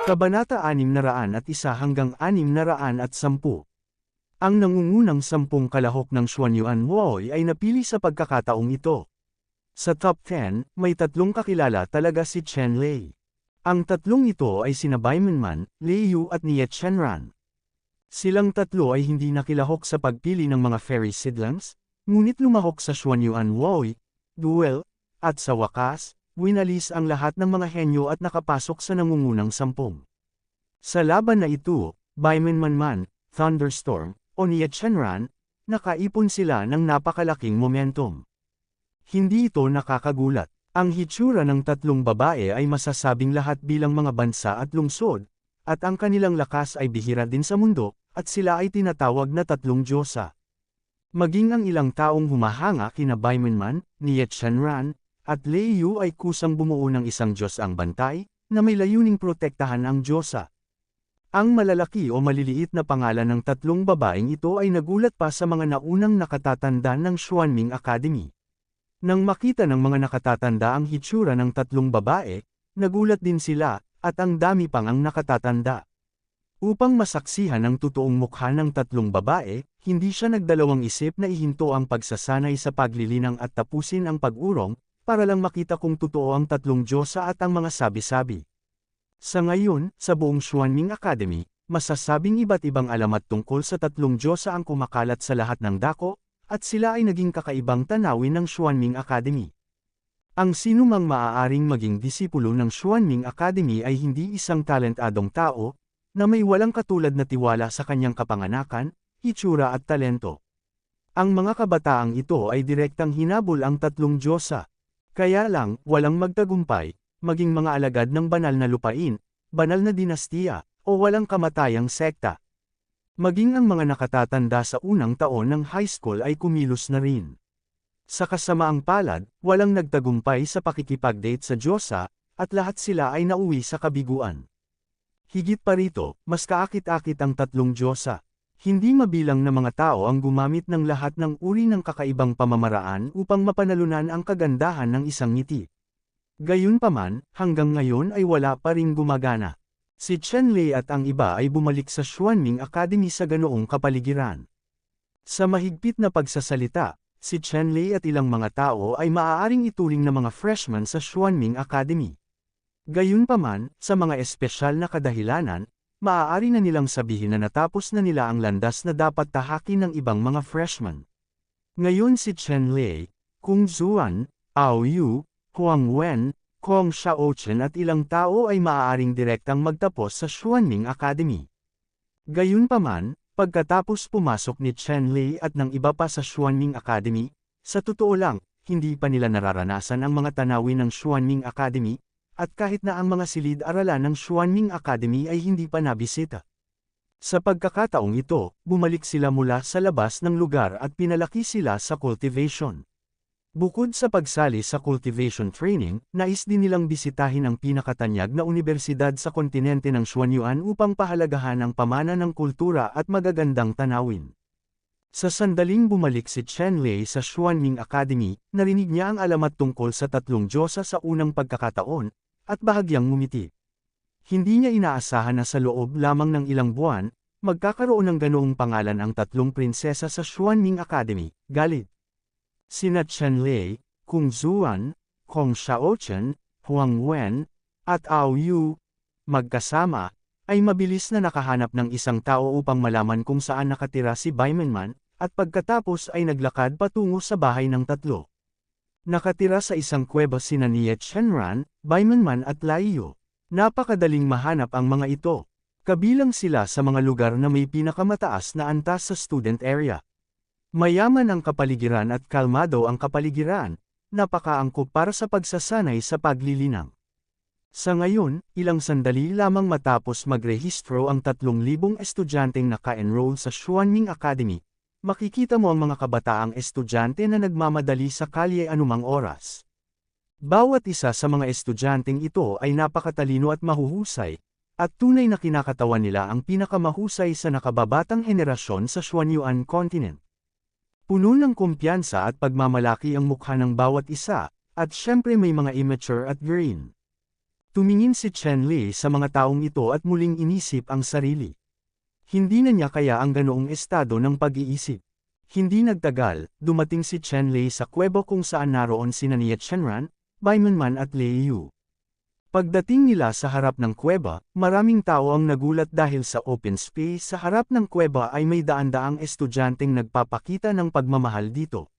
Kabanata 601 hanggang 610. Ang nangungunang 10 kalahok ng Xuanyuan Huoy ay napili sa pagkakataong ito. Sa top 10, may 3 kakilala talaga si Chen Lei. Ang 3 ito ay sina Bai Minman, Lei Yu at Nie Chenran. Silang 3 ay hindi nakilahok sa pagpili ng mga fairy seedlings, ngunit lumahok sa Xuanyuan Huoy, duel, at sa wakas, winalis ang lahat ng mga henyo at nakapasok sa nangungunang 10. Sa laban na ito, Bai Minman, Thunderstorm, o Nie Chenran, nakaipon sila ng napakalaking momentum. Hindi ito nakakagulat. Ang hitsura ng 3 babae ay masasabing lahat bilang mga bansa at lungsod, at ang kanilang lakas ay bihira din sa mundo, at sila ay tinatawag na 3 diyosa. Maging ang ilang taong humahanga kina Bai Minman, Nie Chenran, at Lei Yu ay kusang bumuo ng isang Diyos ang bantay, na may layuning protektahan ang diyosa. Ang malalaki o maliliit na pangalan ng 3 babaeng ito ay nagulat pa sa mga naunang nakatatanda ng Xuanming Academy. Nang makita ng mga nakatatanda ang hitsura ng 3 babae, nagulat din sila, at ang dami pang ang nakatatanda. Upang masaksihan ang totoong mukha ng 3 babae, hindi siya nagdalawang isip na ihinto ang pagsasanay sa paglilinang at tapusin ang pag-urong, para lang makita kung totoo ang 3 diyosa at ang mga sabi-sabi. Sa ngayon, sa buong Xuanming Academy, masasabing iba't ibang alamat tungkol sa 3 diyosa ang kumakalat sa lahat ng dako, at sila ay naging kakaibang tanawin ng Xuanming Academy. Ang sinumang maaaring maging disipulo ng Xuanming Academy ay hindi isang talentadong tao, na may walang katulad na tiwala sa kanyang kapanganakan, hitsura at talento. Ang mga kabataang ito ay direktang hinabol ang 3 diyosa. Kaya lang, walang magtagumpay, maging mga alagad ng banal na lupain, banal na dinastiya, o walang kamatayang sekta. Maging ang mga nakatatanda sa unang taon ng high school ay kumilos na rin. Sa kasamaang palad, walang nagtagumpay sa pakikipag-date sa diyosa, at lahat sila ay nauwi sa kabiguan. Higit pa rito, mas kaakit-akit ang 3 diyosa. Hindi mabilang na mga tao ang gumamit ng lahat ng uri ng kakaibang pamamaraan upang mapanalunan ang kagandahan ng isang ngiti. Gayunpaman, hanggang ngayon ay wala pa ring gumagana. Si Chen Lei at ang iba ay bumalik sa Xuanming Academy sa ganoong kapaligiran. Sa mahigpit na pagsasalita, si Chen Lei at ilang mga tao ay maaaring ituring na mga freshmen sa Xuanming Academy. Gayunpaman, sa mga espesyal na kadahilanan, maaari na nilang sabihin na natapos na nila ang landas na dapat tahakin ng ibang mga freshmen. Ngayon si Chen Lei, Kung Zuan, Ao Yu, Huang Wen, Kong Xiaochen at ilang tao ay maaaring direktang magtapos sa Xuanming Academy. Gayunpaman, pagkatapos pumasok ni Chen Lei at ng iba pa sa Xuanming Academy, sa totoo lang, hindi pa nila nararanasan ang mga tanawin ng Xuanming Academy, at kahit na ang mga silid-aralan ng Xuanming Academy ay hindi pa nabisita. Sa pagkakataong ito, bumalik sila mula sa labas ng lugar at pinalaki sila sa cultivation. Bukod sa pagsali sa cultivation training, nais din nilang bisitahin ang pinakatanyag na unibersidad sa kontinente ng Xuanyuan upang pahalagahan ang pamana ng kultura at magagandang tanawin. Sa sandaling bumalik si Chen Lei sa Xuanming Academy, narinig niya ang alamat tungkol sa 3 diyosa sa unang pagkakataon, at bahagyang ngumiti. Hindi niya inaasahan na sa loob lamang ng ilang buwan, magkakaroon ng ganoong pangalan ang 3 prinsesa sa Xuanming Academy, galit. Sina Chen Lei, Kung Zuan, Kong Xiaochen, Huang Wen, at Ao Yu, magkasama, ay mabilis na nakahanap ng isang tao upang malaman kung saan nakatira si Bai Minman, at pagkatapos ay naglakad patungo sa bahay ng 3. Nakatira sa isang kuweba sina Nie Chenran, Bai Minman at Lei Yu. Napakadaling mahanap ang mga ito. Kabilang sila sa mga lugar na may pinakamataas na antas sa student area. Mayaman ang kapaligiran at kalmado ang kapaligiran, napakaangkop para sa pagsasanay sa paglilinang. Sa ngayon, ilang sandali lamang matapos magrehistro ang 3,000 estudyanteng naka-enroll sa Xuanming Academy, makikita mo ang mga kabataang estudyante na nagmamadali sa kalye anumang oras. Bawat isa sa mga estudyanteng ito ay napakatalino at mahuhusay, at tunay na kinakatawan nila ang pinakamahusay sa nakababatang henerasyon sa Xuanyuan Continent. Puno ng kumpiyansa at pagmamalaki ang mukha ng bawat isa, at syempre may mga immature at green. Tumingin si Chen Lei sa mga taong ito at muling inisip ang sarili. Hindi na niya kaya ang ganoong estado ng pag-iisip. Hindi nagtagal, dumating si Chen Lei sa kuweba kung saan naroon sina Nie Chenran, Bai Manman at Lei Yu. Pagdating nila sa harap ng kuweba, maraming tao ang nagulat dahil sa open space sa harap ng kuweba ay may daan-daang estudyanteng nagpapakita ng pagmamahal dito.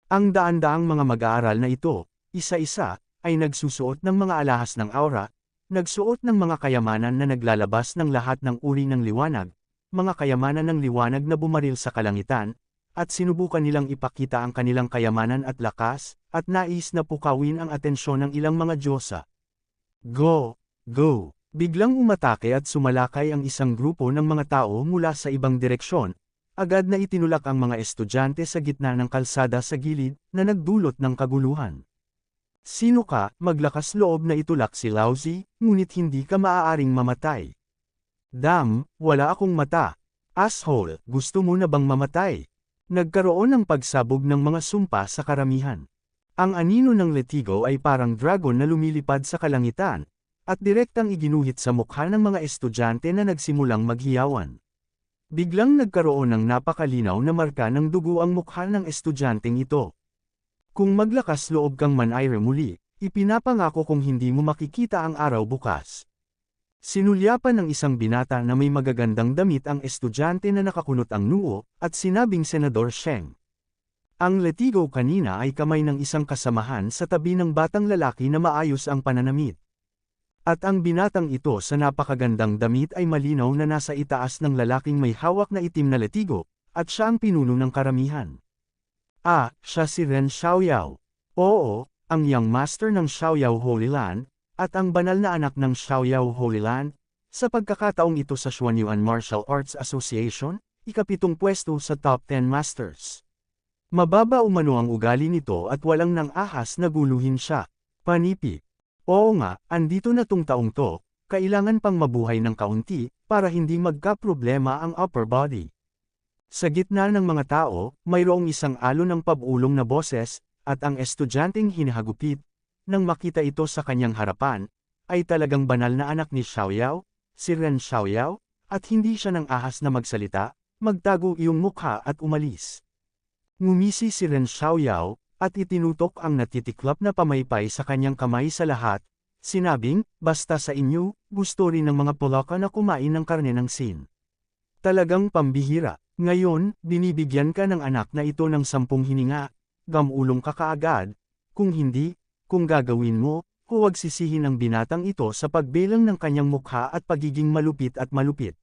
Ang daan-daang mga mag-aaral na ito, isa-isa, ay nagsusuot ng mga alahas ng aura, nagsuot ng mga kayamanan na naglalabas ng lahat ng uri ng liwanag, mga kayamanan ng liwanag na bumaril sa kalangitan, at sinubukan nilang ipakita ang kanilang kayamanan at lakas, at nais na pukawin ang atensyon ng ilang mga diyosa. Go! Go! Biglang umatake at sumalakay ang isang grupo ng mga tao mula sa ibang direksyon. Agad na itinulak ang mga estudyante sa gitna ng kalsada sa gilid na nagdulot ng kaguluhan. Sino ka, maglakas loob na itulak si Laozi, ngunit hindi ka maaaring mamatay. Dam, wala akong mata. Asshole, gusto mo na bang mamatay? Nagkaroon ng pagsabog ng mga sumpa sa karamihan. Ang anino ng Letigo ay parang dragon na lumilipad sa kalangitan, at direktang iginuhit sa mukha ng mga estudyante na nagsimulang maghiyawan. Biglang nagkaroon ng napakalinaw na marka ng dugo ang mukha ng estudyanteng ito. Kung maglakas loob kang manayre muli, ipinapangako kung hindi mo makikita ang araw bukas. Sinulyapan ng isang binata na may magagandang damit ang estudyante na nakakunot ang noo, at sinabing Senador Sheng. Ang Letigo kanina ay kamay ng isang kasamahan sa tabi ng batang lalaki na maayos ang pananamit. At ang binatang ito sa napakagandang damit ay malinaw na nasa itaas ng lalaking may hawak na itim na Letigo, at siya ang pinuno ng karamihan. Siya si Ren Xiaoyao. Oo, ang young master ng Xiaoyao Holy Land, at ang banal na anak ng Xiaoyao Holy Land, sa pagkakataong ito sa Xuanyuan Martial Arts Association, ika-7 pwesto sa top 10 masters. Mababa umano ang ugali nito at walang nang ahas na guluhin siya. Panipi. Oo nga, andito na tong taong to, kailangan pang mabuhay ng kaunti, para hindi magka-problema ang upper body. Sa gitna ng mga tao, mayroong isang alon ng pabulong na boses, at ang estudyanteng hinahagupit, nang makita ito sa kanyang harapan, ay talagang banal na anak ni Xiaoyao, si Ren Xiaoyao, at hindi siya nang ahas na magsalita, magtago iyong mukha at umalis. Ngumisi si Ren Xiaoyao, at itinutok ang natitiklap na pamaypay sa kanyang kamay sa lahat, sinabing, basta sa inyo, gusto rin ng mga Polaka na kumain ng karne ng sin. Talagang pambihira. Ngayon, binibigyan ka ng anak na ito ng 10 hininga, gamulong ka kaagad, kung hindi, kung gagawin mo, huwag sisihin ang binatang ito sa pagbilang ng kanyang mukha at pagiging malupit at malupit.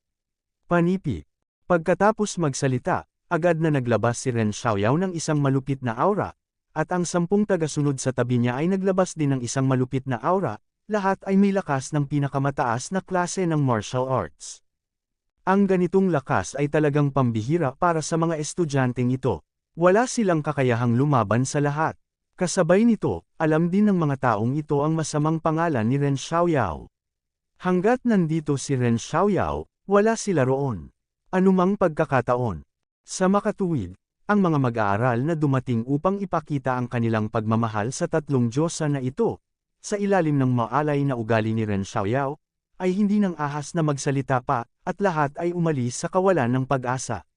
Panipi. Pagkatapos magsalita, agad na naglabas si Ren Xiaoyao ng isang malupit na aura, at ang 10 tagasunod sa tabi niya ay naglabas din ng isang malupit na aura, lahat ay may lakas ng pinakamataas na klase ng martial arts. Ang ganitong lakas ay talagang pambihira para sa mga estudyanteng ito. Wala silang kakayahang lumaban sa lahat. Kasabay nito, alam din ng mga taong ito ang masamang pangalan ni Ren Xiaoyao. Hanggat nandito si Ren Xiaoyao, wala sila roon. Anumang pagkakataon. Sa makatuwid, ang mga mag-aaral na dumating upang ipakita ang kanilang pagmamahal sa 3 diyosa na ito, sa ilalim ng maalay na ugali ni Ren Xiaoyao, ay hindi nang ahas na magsalita pa, at lahat ay umalis sa kawalan ng pag-asa.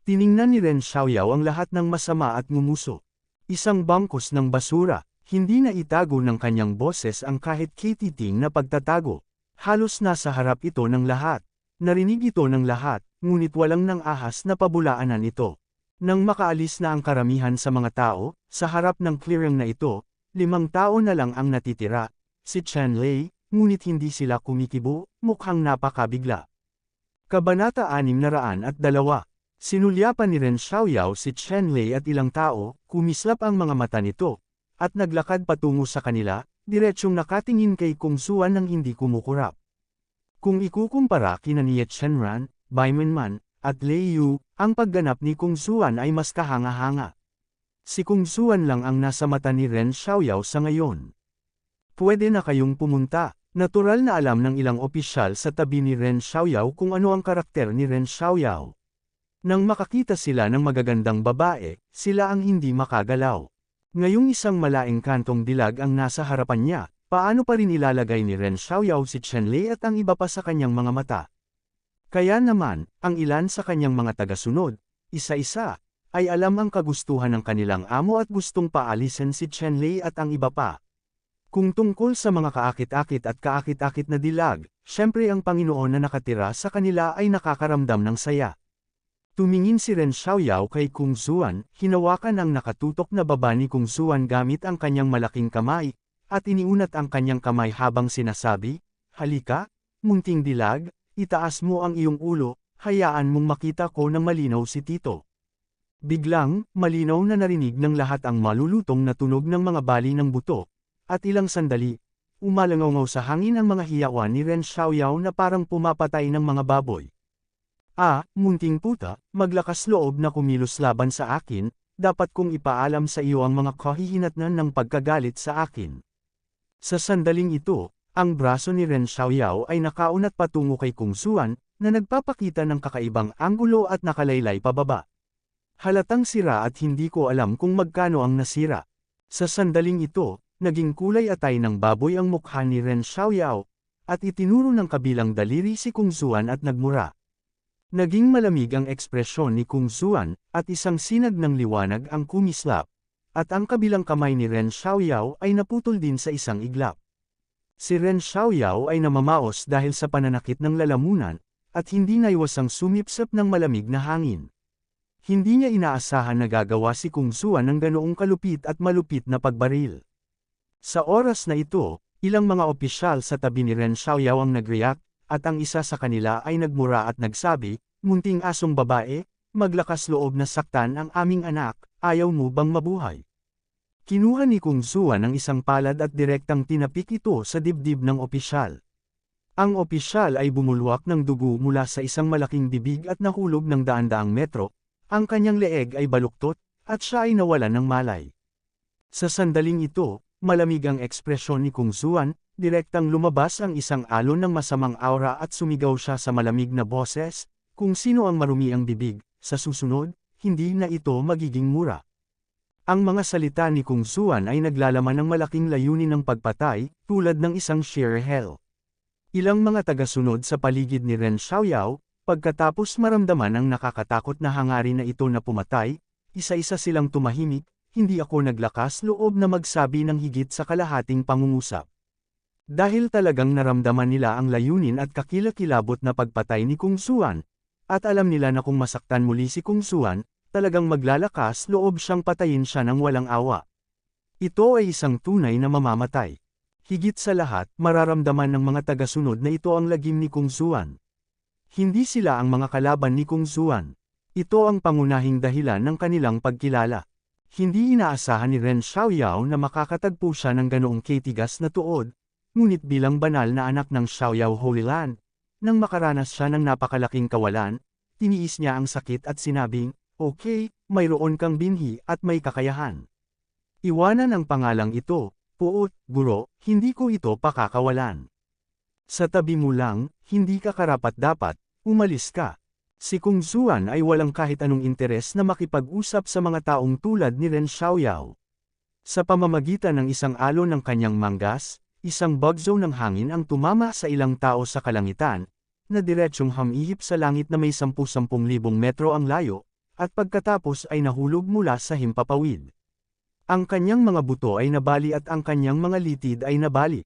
Tiningnan ni Ren Xiaoyao ang lahat ng masama at ngumuso. Isang bangkos ng basura, hindi na itago ng kanyang boses ang kahit kititing na pagtatago. Halos nasa harap ito ng lahat. Narinig ito ng lahat, ngunit walang nang ahas na pabulaanan ito. Nang makaalis na ang karamihan sa mga tao, sa harap ng clearing na ito, 5 tao na lang ang natitira, si Chen Lei, ngunit hindi sila kumikibo, mukhang napakabigla. Kabanata 602. Sinulyapan ni Ren Xiaoyao si Chen Lei at ilang tao, kumislap ang mga mata nito, at naglakad patungo sa kanila, diretsyong nakatingin kay Kung Suan nang hindi kumukurap. Kung ikukumpara kina Nie Chenran, Bai Manman, at Lei Yu, ang pagganap ni Kung Suan ay mas kahanga-hanga. Si Kung Suan lang ang nasa mata ni Ren Xiaoyao sa ngayon. Pwede na kayong pumunta. Natural na alam ng ilang opisyal sa tabi ni Ren Xiaoyao kung ano ang karakter ni Ren Xiaoyao. Nang makakita sila ng magagandang babae, sila ang hindi makagalaw. Ngayong isang malaeng kantong dilag ang nasa harapan niya, paano pa rin ilalagay ni Ren Xiaoyao si Chen Lei at ang iba pa sa kanyang mga mata? Kaya naman, ang ilan sa kanyang mga tagasunod, isa-isa, ay alam ang kagustuhan ng kanilang amo at gustong paalisin si Chen Lei at ang iba pa. Kung tungkol sa mga kaakit-akit at kaakit-akit na dilag, syempre ang Panginoon na nakatira sa kanila ay nakakaramdam ng saya. Tumingin si Ren Xiaoyao kay Kung Zuan, hinawakan ang nakatutok na baba ni Kung Zuan gamit ang kanyang malaking kamay, at iniunat ang kanyang kamay habang sinasabi, "Halika, munting dilag, itaas mo ang iyong ulo, hayaan mong makita ko ng malinaw si Tito." Biglang, malinaw na narinig ng lahat ang malulutong na tunog ng mga bali ng buto, at ilang sandali, umalangaw sa hangin ang mga hiyawan ni Ren Xiaoyao na parang pumapatay ng mga baboy. Munting puta, maglakas loob na kumilos laban sa akin, dapat kong ipaalam sa iyo ang mga kahihinatnan ng pagkagalit sa akin. Sa sandaling ito, ang braso ni Ren Xiaoyao ay nakaunat patungo kay Kung Zuan, na nagpapakita ng kakaibang anggulo at nakalaylay pababa. Halatang sira at hindi ko alam kung magkano ang nasira. Sa sandaling ito, naging kulay atay ng baboy ang mukha ni Ren Xiaoyao, at itinuro ng kabilang daliri si Kung Zuan at nagmura. Naging malamig ang ekspresyon ni Kung Zuan, at isang sinag ng liwanag ang kumislap, at ang kabilang kamay ni Ren Xiaoyao ay naputol din sa isang iglap. Si Ren Xiaoyao ay namamaos dahil sa pananakit ng lalamunan, at hindi naiwasang sumipsip ng malamig na hangin. Hindi niya inaasahan na gagawa si Kung Zuan ng ganoong kalupit at malupit na pagbaril. Sa oras na ito, ilang mga opisyal sa tabi ni Ren Xiaoyao ang nag-react, at ang isa sa kanila ay nagmura at nagsabi, "Munting asong babae, maglakas loob na saktan ang aming anak, ayaw mo bang mabuhay?" Kinuha ni Kung Zuan ang isang palad at direktang tinapik ito sa dibdib ng opisyal. Ang opisyal ay bumulwak ng dugo mula sa isang malaking bibig at nahulog ng daan-daang metro, ang kanyang leeg ay baluktot, at siya ay nawalan ng malay. Sa sandaling ito, malamig ang ekspresyon ni Kung Zuan, direktang lumabas ang isang alon ng masamang aura at sumigaw siya sa malamig na boses, "Kung sino ang marumi ang bibig, sa susunod, hindi na ito magiging mura." Ang mga salita ni Kung Zuan ay naglalaman ng malaking layunin ng pagpatay, tulad ng isang sheer hell. Ilang mga tagasunod sa paligid ni Ren Xiaoyao, pagkatapos maramdaman ang nakakatakot na hangarin na ito na pumatay, isa-isa silang tumahimik, hindi ako naglakas loob na magsabi ng higit sa kalahating pangungusap. Dahil talagang naramdaman nila ang layunin at kakilakilabot na pagpatay ni Kung Zuan, at alam nila na kung masaktan muli si Kung Zuan, talagang maglalakas loob siyang patayin siya ng walang awa. Ito ay isang tunay na mamamatay. Higit sa lahat, mararamdaman ng mga tagasunod na ito ang lagim ni Kung Zuan. Hindi sila ang mga kalaban ni Kung Zuan. Ito ang pangunahing dahilan ng kanilang pagkilala. Hindi inaasahan ni Ren Xiaoyao na makakatagpo siya ng ganoong katigas na tuod, ngunit bilang banal na anak ng Xiaoyao Holy Land, nang makaranas siya ng napakalaking kawalan, tiniis niya ang sakit at sinabing, "Okay, mayroon kang binhi at may kakayahan. Iwanan ang pangalang ito, puot, guro, hindi ko ito pakakawalan. Sa tabi mo lang, hindi ka karapat-dapat, umalis ka." Si Kung Zuan ay walang kahit anong interes na makipag-usap sa mga taong tulad ni Ren Xiaoyao. Sa pamamagitan ng isang alon ng kanyang manggas, isang bugzo ng hangin ang tumama sa ilang tao sa kalangitan, na diretsyong humihip sa langit na may 10,000 metro ang layo, at pagkatapos ay nahulog mula sa himpapawid. Ang kanyang mga buto ay nabali at ang kanyang mga litid ay nabali.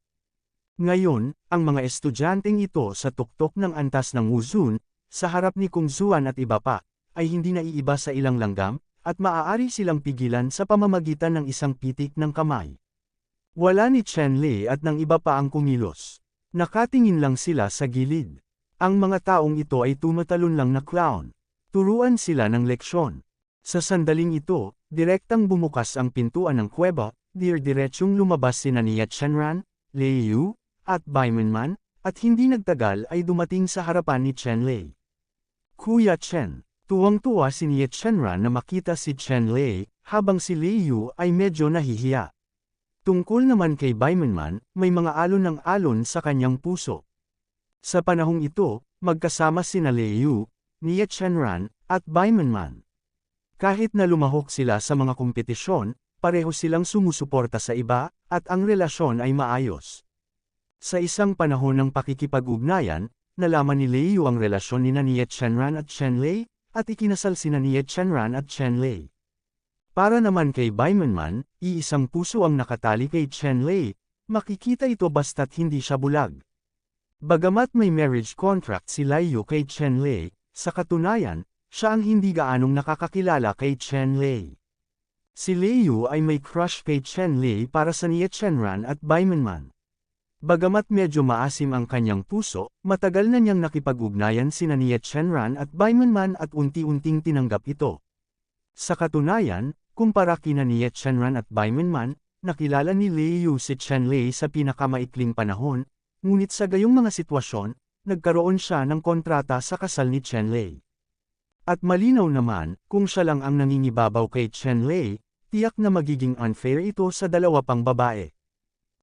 Ngayon, ang mga estudyanteng ito sa tuktok ng antas ng Wuzun, sa harap ni Kung Zuan at iba pa, ay hindi naiiba sa ilang langgam, at maaari silang pigilan sa pamamagitan ng isang pitik ng kamay. Wala ni Chen Lei at ng iba pa ang kumilos. Nakatingin lang sila sa gilid. Ang mga taong ito ay tumatalon lang na clown. Turuan sila ng leksyon. Sa sandaling ito, direktang bumukas ang pintuan ng kuweba, diretsyong lumabas sina Nia Chenran, Lei Yu, at Baimanman, at hindi nagtagal ay dumating sa harapan ni Chen Lei. "Kuya Chen." Tuwang-tuwa si Nia Chenran na makita si Chen Lei, habang si Lei Yu ay medyo nahihiya. Tungkol naman kay Baimanman, may mga alon ng alon sa kanyang puso. Sa panahong ito, magkasama sina Lei Yu, Nia Chenran, at Baimanman. Kahit na lumahok sila sa mga kompetisyon, pareho silang sumusuporta sa iba, at ang relasyon ay maayos. Sa isang panahon ng pakikipag-ugnayan, nalaman ni Lei ang relasyon ni Nie Chenran at Chen Lei, at ikinasal sina Nie Chenran at Chen Lei. Para naman kay Baimanman, iisang puso ang nakatali kay Chen Lei, makikita ito basta't hindi siya bulag. Bagamat may marriage contract si Liu kay Chen Lei, sa katunayan, siya ang hindi gaanong nakakakilala kay Chen Lei. Si Liu ay may crush kay Chen Lei para sa Nie Chenran at Baimanman. Bagamat medyo maasim ang kanyang puso, matagal na niyang nakipag-ugnayan sina Nie Chenran at Baimanman at unti-unting tinanggap ito. Sa katunayan, kumpara kina Nie Chenran at Baimanman, nakilala ni Liu si Chen Lei sa pinakamaikling panahon, ngunit sa gayong mga sitwasyon, nagkaroon siya ng kontrata sa kasal ni Chen Lei. At malinaw naman, kung siya lang ang nangingibabaw kay Chen Lei, tiyak na magiging unfair ito sa dalawa pang babae.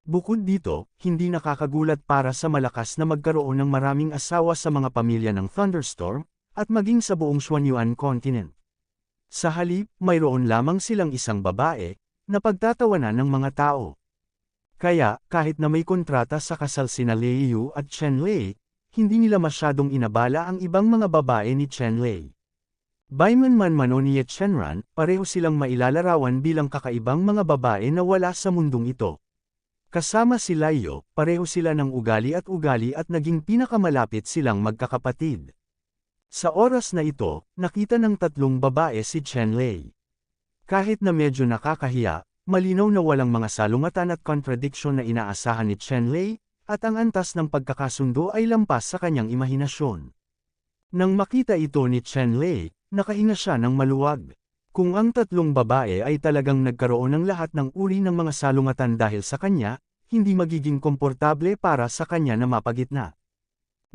Bukod dito, hindi nakakagulat para sa malakas na magkaroon ng maraming asawa sa mga pamilya ng Thunderstorm, at maging sa buong Xuanyuan continent. Sa halip, mayroon lamang silang isang babae, na pagtatawanan ng mga tao. Kaya, kahit na may kontrata sa kasal sina Liu at Chen Lei, hindi nila masyadong inabala ang ibang mga babae ni Chen Lei. Baimanman o Nie Chenran, pareho silang mailalarawan bilang kakaibang mga babae na wala sa mundong ito. Kasama si Liu, pareho sila ng ugali at naging pinakamalapit silang magkakapatid. Sa oras na ito, nakita ng tatlong babae si Chen Lei. Kahit na medyo nakakahiya, malinaw na walang mga salungatan at contradiction na inaasahan ni Chen Lei, at ang antas ng pagkakasundo ay lampas sa kanyang imahinasyon. Nang makita ito ni Chen Lei, nakahinga siya ng maluwag. Kung ang tatlong babae ay talagang nagkaroon ng lahat ng uri ng mga salungatan dahil sa kanya, hindi magiging komportable para sa kanya na mapagitna.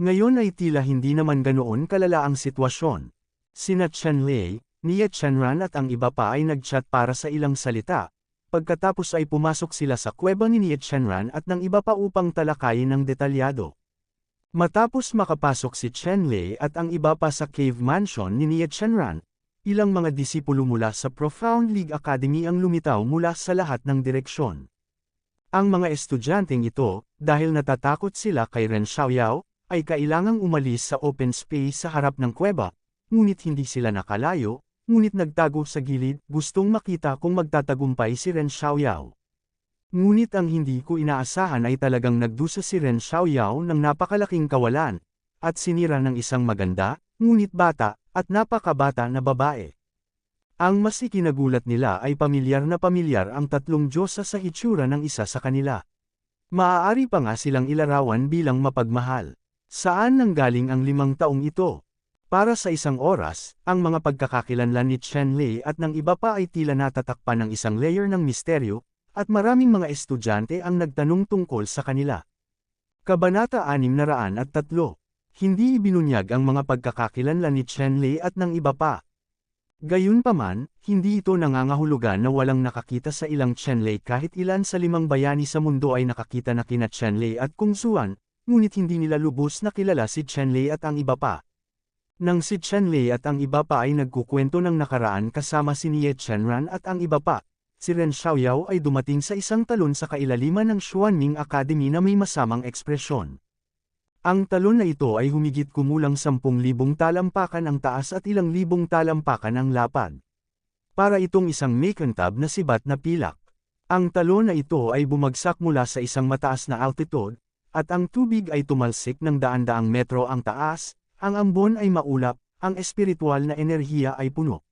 Ngayon ay tila hindi naman ganoon kalala ang sitwasyon. Sina Chen Lei, Nie Chenran at ang iba pa ay nagchat para sa ilang salita. Pagkatapos ay pumasok sila sa kuweba ni Nie Chenran at ng iba pa upang talakayin ng detalyado. Matapos makapasok si Chen Lei at ang iba pa sa cave mansion ni Nie Chenran, ilang mga disipulo mula sa Profound League Academy ang lumitaw mula sa lahat ng direksyon. Ang mga estudyanteng ito, dahil natatakot sila kay Ren Xiaoyao, ay kailangang umalis sa open space sa harap ng kuweba, ngunit hindi sila nakalayo, ngunit nagtago sa gilid, gustong makita kung magtatagumpay si Ren Xiaoyao. Ngunit ang hindi ko inaasahan ay talagang nagdusa si Ren Xiaoyao ng napakalaking kawalan, at sinira ng isang maganda, ngunit bata, at napakabata na babae. Ang mas ikinagulat nila ay pamilyar ang tatlong diyosa sa hitsura ng isa sa kanila. Maaari pa nga silang ilarawan bilang mapagmahal. Saan nanggaling ang 5 taong ito? Para sa isang oras, ang mga pagkakakilanlan ni Chen Lei at ng iba pa ay tila natatakpan ng isang layer ng misteryo, at maraming mga estudyante ang nagtanong tungkol sa kanila. Kabanata 603. Hindi ibinunyag ang mga pagkakakilanlan ni Chen Lei at ng iba pa. Gayunpaman, hindi ito nangangahulugan na walang nakakita sa ilang Chen Lei kahit ilan sa 5 bayani sa mundo ay nakakita na kina Chen Lei at Kung Xuan, ngunit hindi nila lubos na kilala si Chen Lei at ang iba pa. Nang si Chen Lei at ang iba pa ay nagkukwento ng nakaraan kasama si Nie Chenran at ang iba pa, si Ren Xiaoyao ay dumating sa isang talon sa kailaliman ng Xuanming Academy na may masamang ekspresyon. Ang talon na ito ay humigit kumulang 10,000 talampakan ang taas at ilang libong talampakan ang lapad. Para itong isang makintab na sibat na pilak. Ang talon na ito ay bumagsak mula sa isang mataas na altitude, at ang tubig ay tumalsik ng daan-daang metro ang taas, ang ambon ay maulap, ang espiritual na enerhiya ay puno.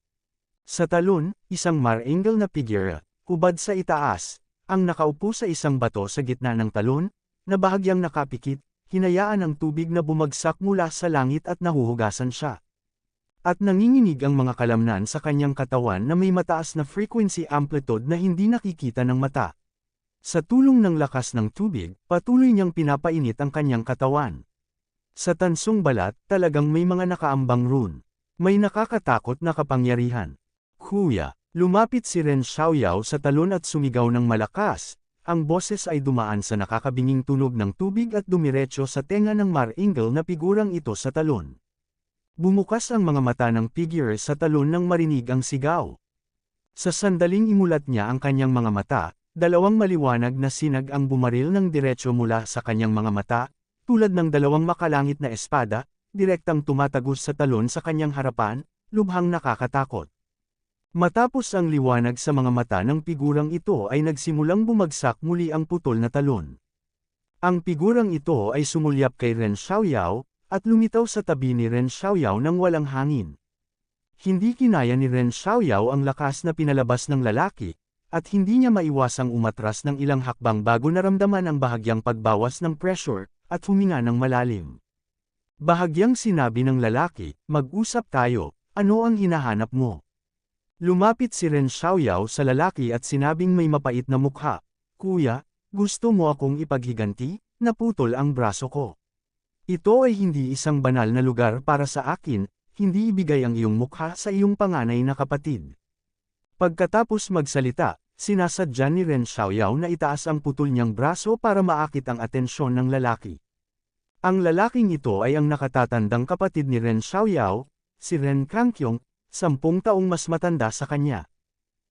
Sa talon, isang mar-angel na figure, hubad sa itaas, ang nakaupo sa isang bato sa gitna ng talon, na bahagyang nakapikit, hinayaan ang tubig na bumagsak mula sa langit at nahuhugasan siya. At nanginginig ang mga kalamnan sa kanyang katawan na may mataas na frequency amplitude na hindi nakikita ng mata. Sa tulong ng lakas ng tubig, patuloy niyang pinapainit ang kanyang katawan. Sa tansong balat, talagang may mga nakaambang rune. May nakakatakot na kapangyarihan. Kuya, lumapit si Ren Xiaoyao sa talon at sumigaw ng malakas. Ang boses ay dumaan sa nakakabinging tunog ng tubig at dumiretso sa tenga ng mar-angel na figurang ito sa talon. Bumukas ang mga mata ng figure sa talon nang marinig ang sigaw. Sa sandaling imulat niya ang kanyang mga mata, dalawang maliwanag na sinag ang bumaril ng diretso mula sa kanyang mga mata, tulad ng dalawang makalangit na espada, direktang tumatagos sa talon sa kanyang harapan, lubhang nakakatakot. Matapos ang liwanag sa mga mata ng figurang ito ay nagsimulang bumagsak muli ang putol na talon. Ang figurang ito ay sumulyap kay Ren Xiaoyao, at lumitaw sa tabi ni Ren Xiaoyao nang walang hangin. Hindi kinaya ni Ren Xiaoyao ang lakas na pinalabas ng lalaki, at hindi niya maiwasang umatras ng ilang hakbang bago naramdaman ang bahagyang pagbawas ng pressure, at huminga ng malalim. Bahagyang sinabi ng lalaki, "Mag-usap tayo, ano ang hinahanap mo?" Lumapit si Ren Xiaoyao sa lalaki at sinabing may mapait na mukha, "Kuya, gusto mo akong ipaghiganti? Naputol ang braso ko. Ito ay hindi isang banal na lugar para sa akin, hindi ibigay ang iyong mukha sa iyong panganay na kapatid." Pagkatapos magsalita, sinasadya ni Ren Xiaoyao na itaas ang putol niyang braso para maakit ang atensyon ng lalaki. Ang lalaking ito ay ang nakatatandang kapatid ni Ren Xiaoyao, si Ren Kangqiong, 10 taong mas matanda sa kanya.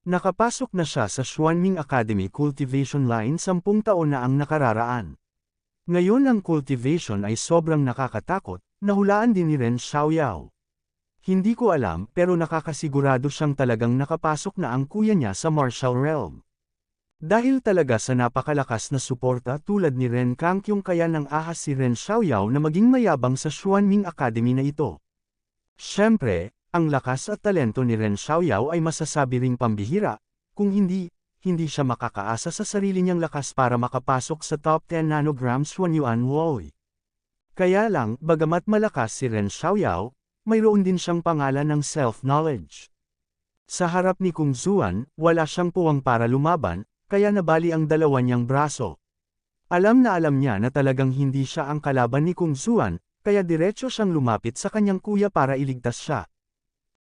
Nakapasok na siya sa Xuanming Academy Cultivation Line 10 taon na ang nakararaan. Ngayon ang cultivation ay sobrang nakakatakot, nahulaan din ni Ren Xiaoyao. Hindi ko alam pero nakakasigurado siyang talagang nakapasok na ang kuya niya sa martial realm. Dahil talaga sa napakalakas na suporta tulad ni Ren Kangqiong kaya nang ahas si Ren Xiaoyao na maging mayabang sa Xuanming Academy na ito. Siyempre, ang lakas at talento ni Ren Xiaoyao ay masasabi ring pambihira, kung hindi siya makakaasa sa sarili niyang lakas para makapasok sa top 10 nanograms Xuanyuan Huoi. Kaya lang, bagamat malakas si Ren Xiaoyao, mayroon din siyang pangalan ng self-knowledge. Sa harap ni Kung Zuan, wala siyang puwang para lumaban, kaya nabali ang dalawa niyang braso. Alam niya na talagang hindi siya ang kalaban ni Kung Zuan, kaya diretso siyang lumapit sa kanyang kuya para iligtas siya.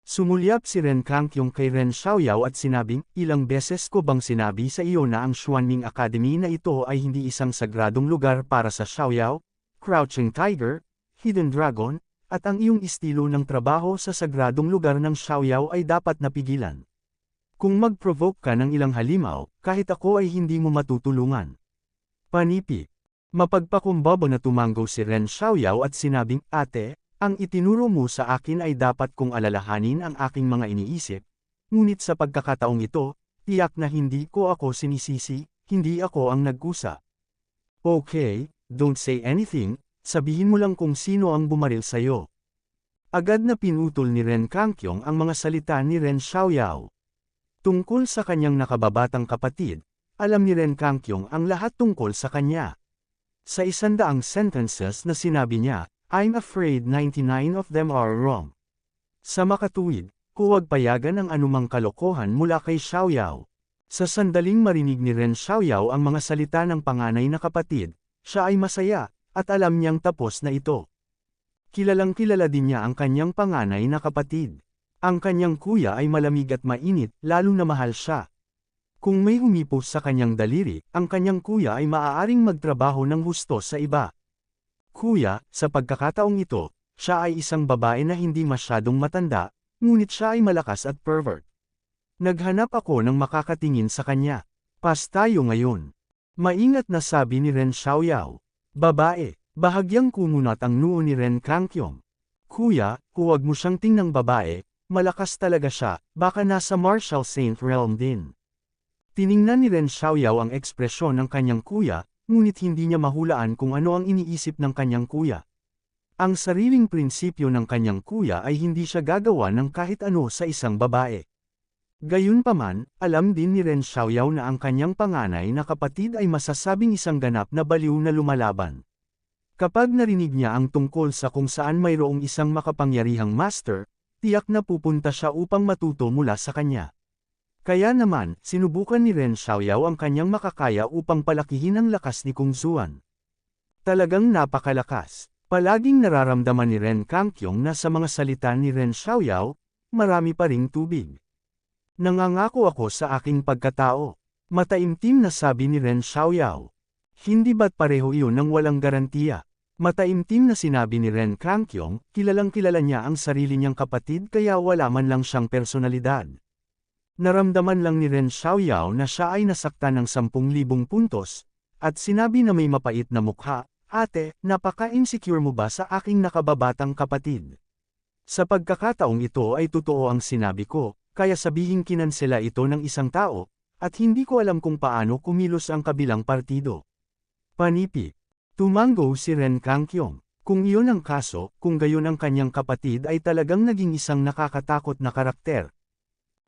Sumulyap si Ren Kangqiong kay Ren Xiaoyao at sinabing, "Ilang beses ko bang sinabi sa iyo na ang Xuanming Academy na ito ay hindi isang sagradong lugar para sa Xiaoyao, Crouching Tiger, Hidden Dragon, at ang iyong estilo ng trabaho sa sagradong lugar ng Xiaoyao ay dapat napigilan. Kung mag-provoke ka ng ilang halimaw, kahit ako ay hindi mo matutulungan." Panipi. Mapagpakumbaba na tumanggo si Ren Xiaoyao at sinabing, "Ate, ang itinuro mo sa akin ay dapat kong alalahanin ang aking mga iniisip, ngunit sa pagkakataong ito, tiyak na hindi ko ako sinisisi, hindi ako ang nagkusa." "Okay, don't say anything, sabihin mo lang kung sino ang bumaril sa'yo." Agad na pinutol ni Ren Kangqiong ang mga salita ni Ren Xiaoyao. Tungkol sa kanyang nakababatang kapatid, alam ni Ren Kangqiong ang lahat tungkol sa kanya. Sa 100 sentences na sinabi niya, "I'm afraid 99 of them are wrong." Sa makatuwid, huwag payagan ang anumang kalokohan mula kay Xiaoyao. Sa sandaling marinig ni Ren Xiaoyao ang mga salita ng panganay na kapatid, siya ay masaya, at alam niyang tapos na ito. Kilalang-kilala din niya ang kanyang panganay na kapatid. Ang kanyang kuya ay malamig at mainit, lalo na mahal siya. Kung may humipos sa kanyang daliri, ang kanyang kuya ay maaaring magtrabaho ng husto sa iba. Kuya, sa pagkakataong ito, siya ay isang babae na hindi masyadong matanda, ngunit siya ay malakas at pervert. Naghanap ako ng makakatingin sa kanya. Pas tayo ngayon. Maingat na sabi ni Ren Xiaoyao. Babae, bahagyang kumunat ang noo ni Ren Kangqiong. Kuya, huwag mo siyang tingnang babae, malakas talaga siya, baka nasa martial saint realm din. Tiningnan ni Ren Xiaoyao ang ekspresyon ng kanyang kuya, ngunit hindi niya mahulaan kung ano ang iniisip ng kanyang kuya. Ang sariling prinsipyo ng kanyang kuya ay hindi siya gagawa ng kahit ano sa isang babae. Gayunpaman, alam din ni Ren Xiaoyao na ang kanyang panganay na kapatid ay masasabing isang ganap na baliw na lumalaban. Kapag narinig niya ang tungkol sa kung saan mayroong isang makapangyarihang master, tiyak na pupunta siya upang matuto mula sa kanya. Kaya naman, sinubukan ni Ren Xiaoyao ang kanyang makakaya upang palakihin ang lakas ni Kung Zuan. Talagang napakalakas. Palaging nararamdaman ni Ren Kangqiong na sa mga salita ni Ren Xiaoyao, marami pa ring tubig. Nangangako ako sa aking pagkatao. Mataimtim na sabi ni Ren Xiaoyao. Hindi ba't pareho iyon ng walang garantiya? Mataimtim na sinabi ni Ren Kangqiong, kilalang kilala niya ang sarili niyang kapatid kaya wala man lang siyang personalidad. Naramdaman lang ni Ren Xiaoyao na siya ay nasaktan ng 10,000 puntos, at sinabi na may mapait na mukha, "Ate, napaka-insecure mo ba sa aking nakababatang kapatid?" Sa pagkakataong ito ay totoo ang sinabi ko, kaya sabihing kinansela ito ng isang tao, at hindi ko alam kung paano kumilos ang kabilang partido. Panipi. Tumango si Ren Kangkyong. Kung iyon ang kaso, kung gayon ang kanyang kapatid ay talagang naging isang nakakatakot na karakter.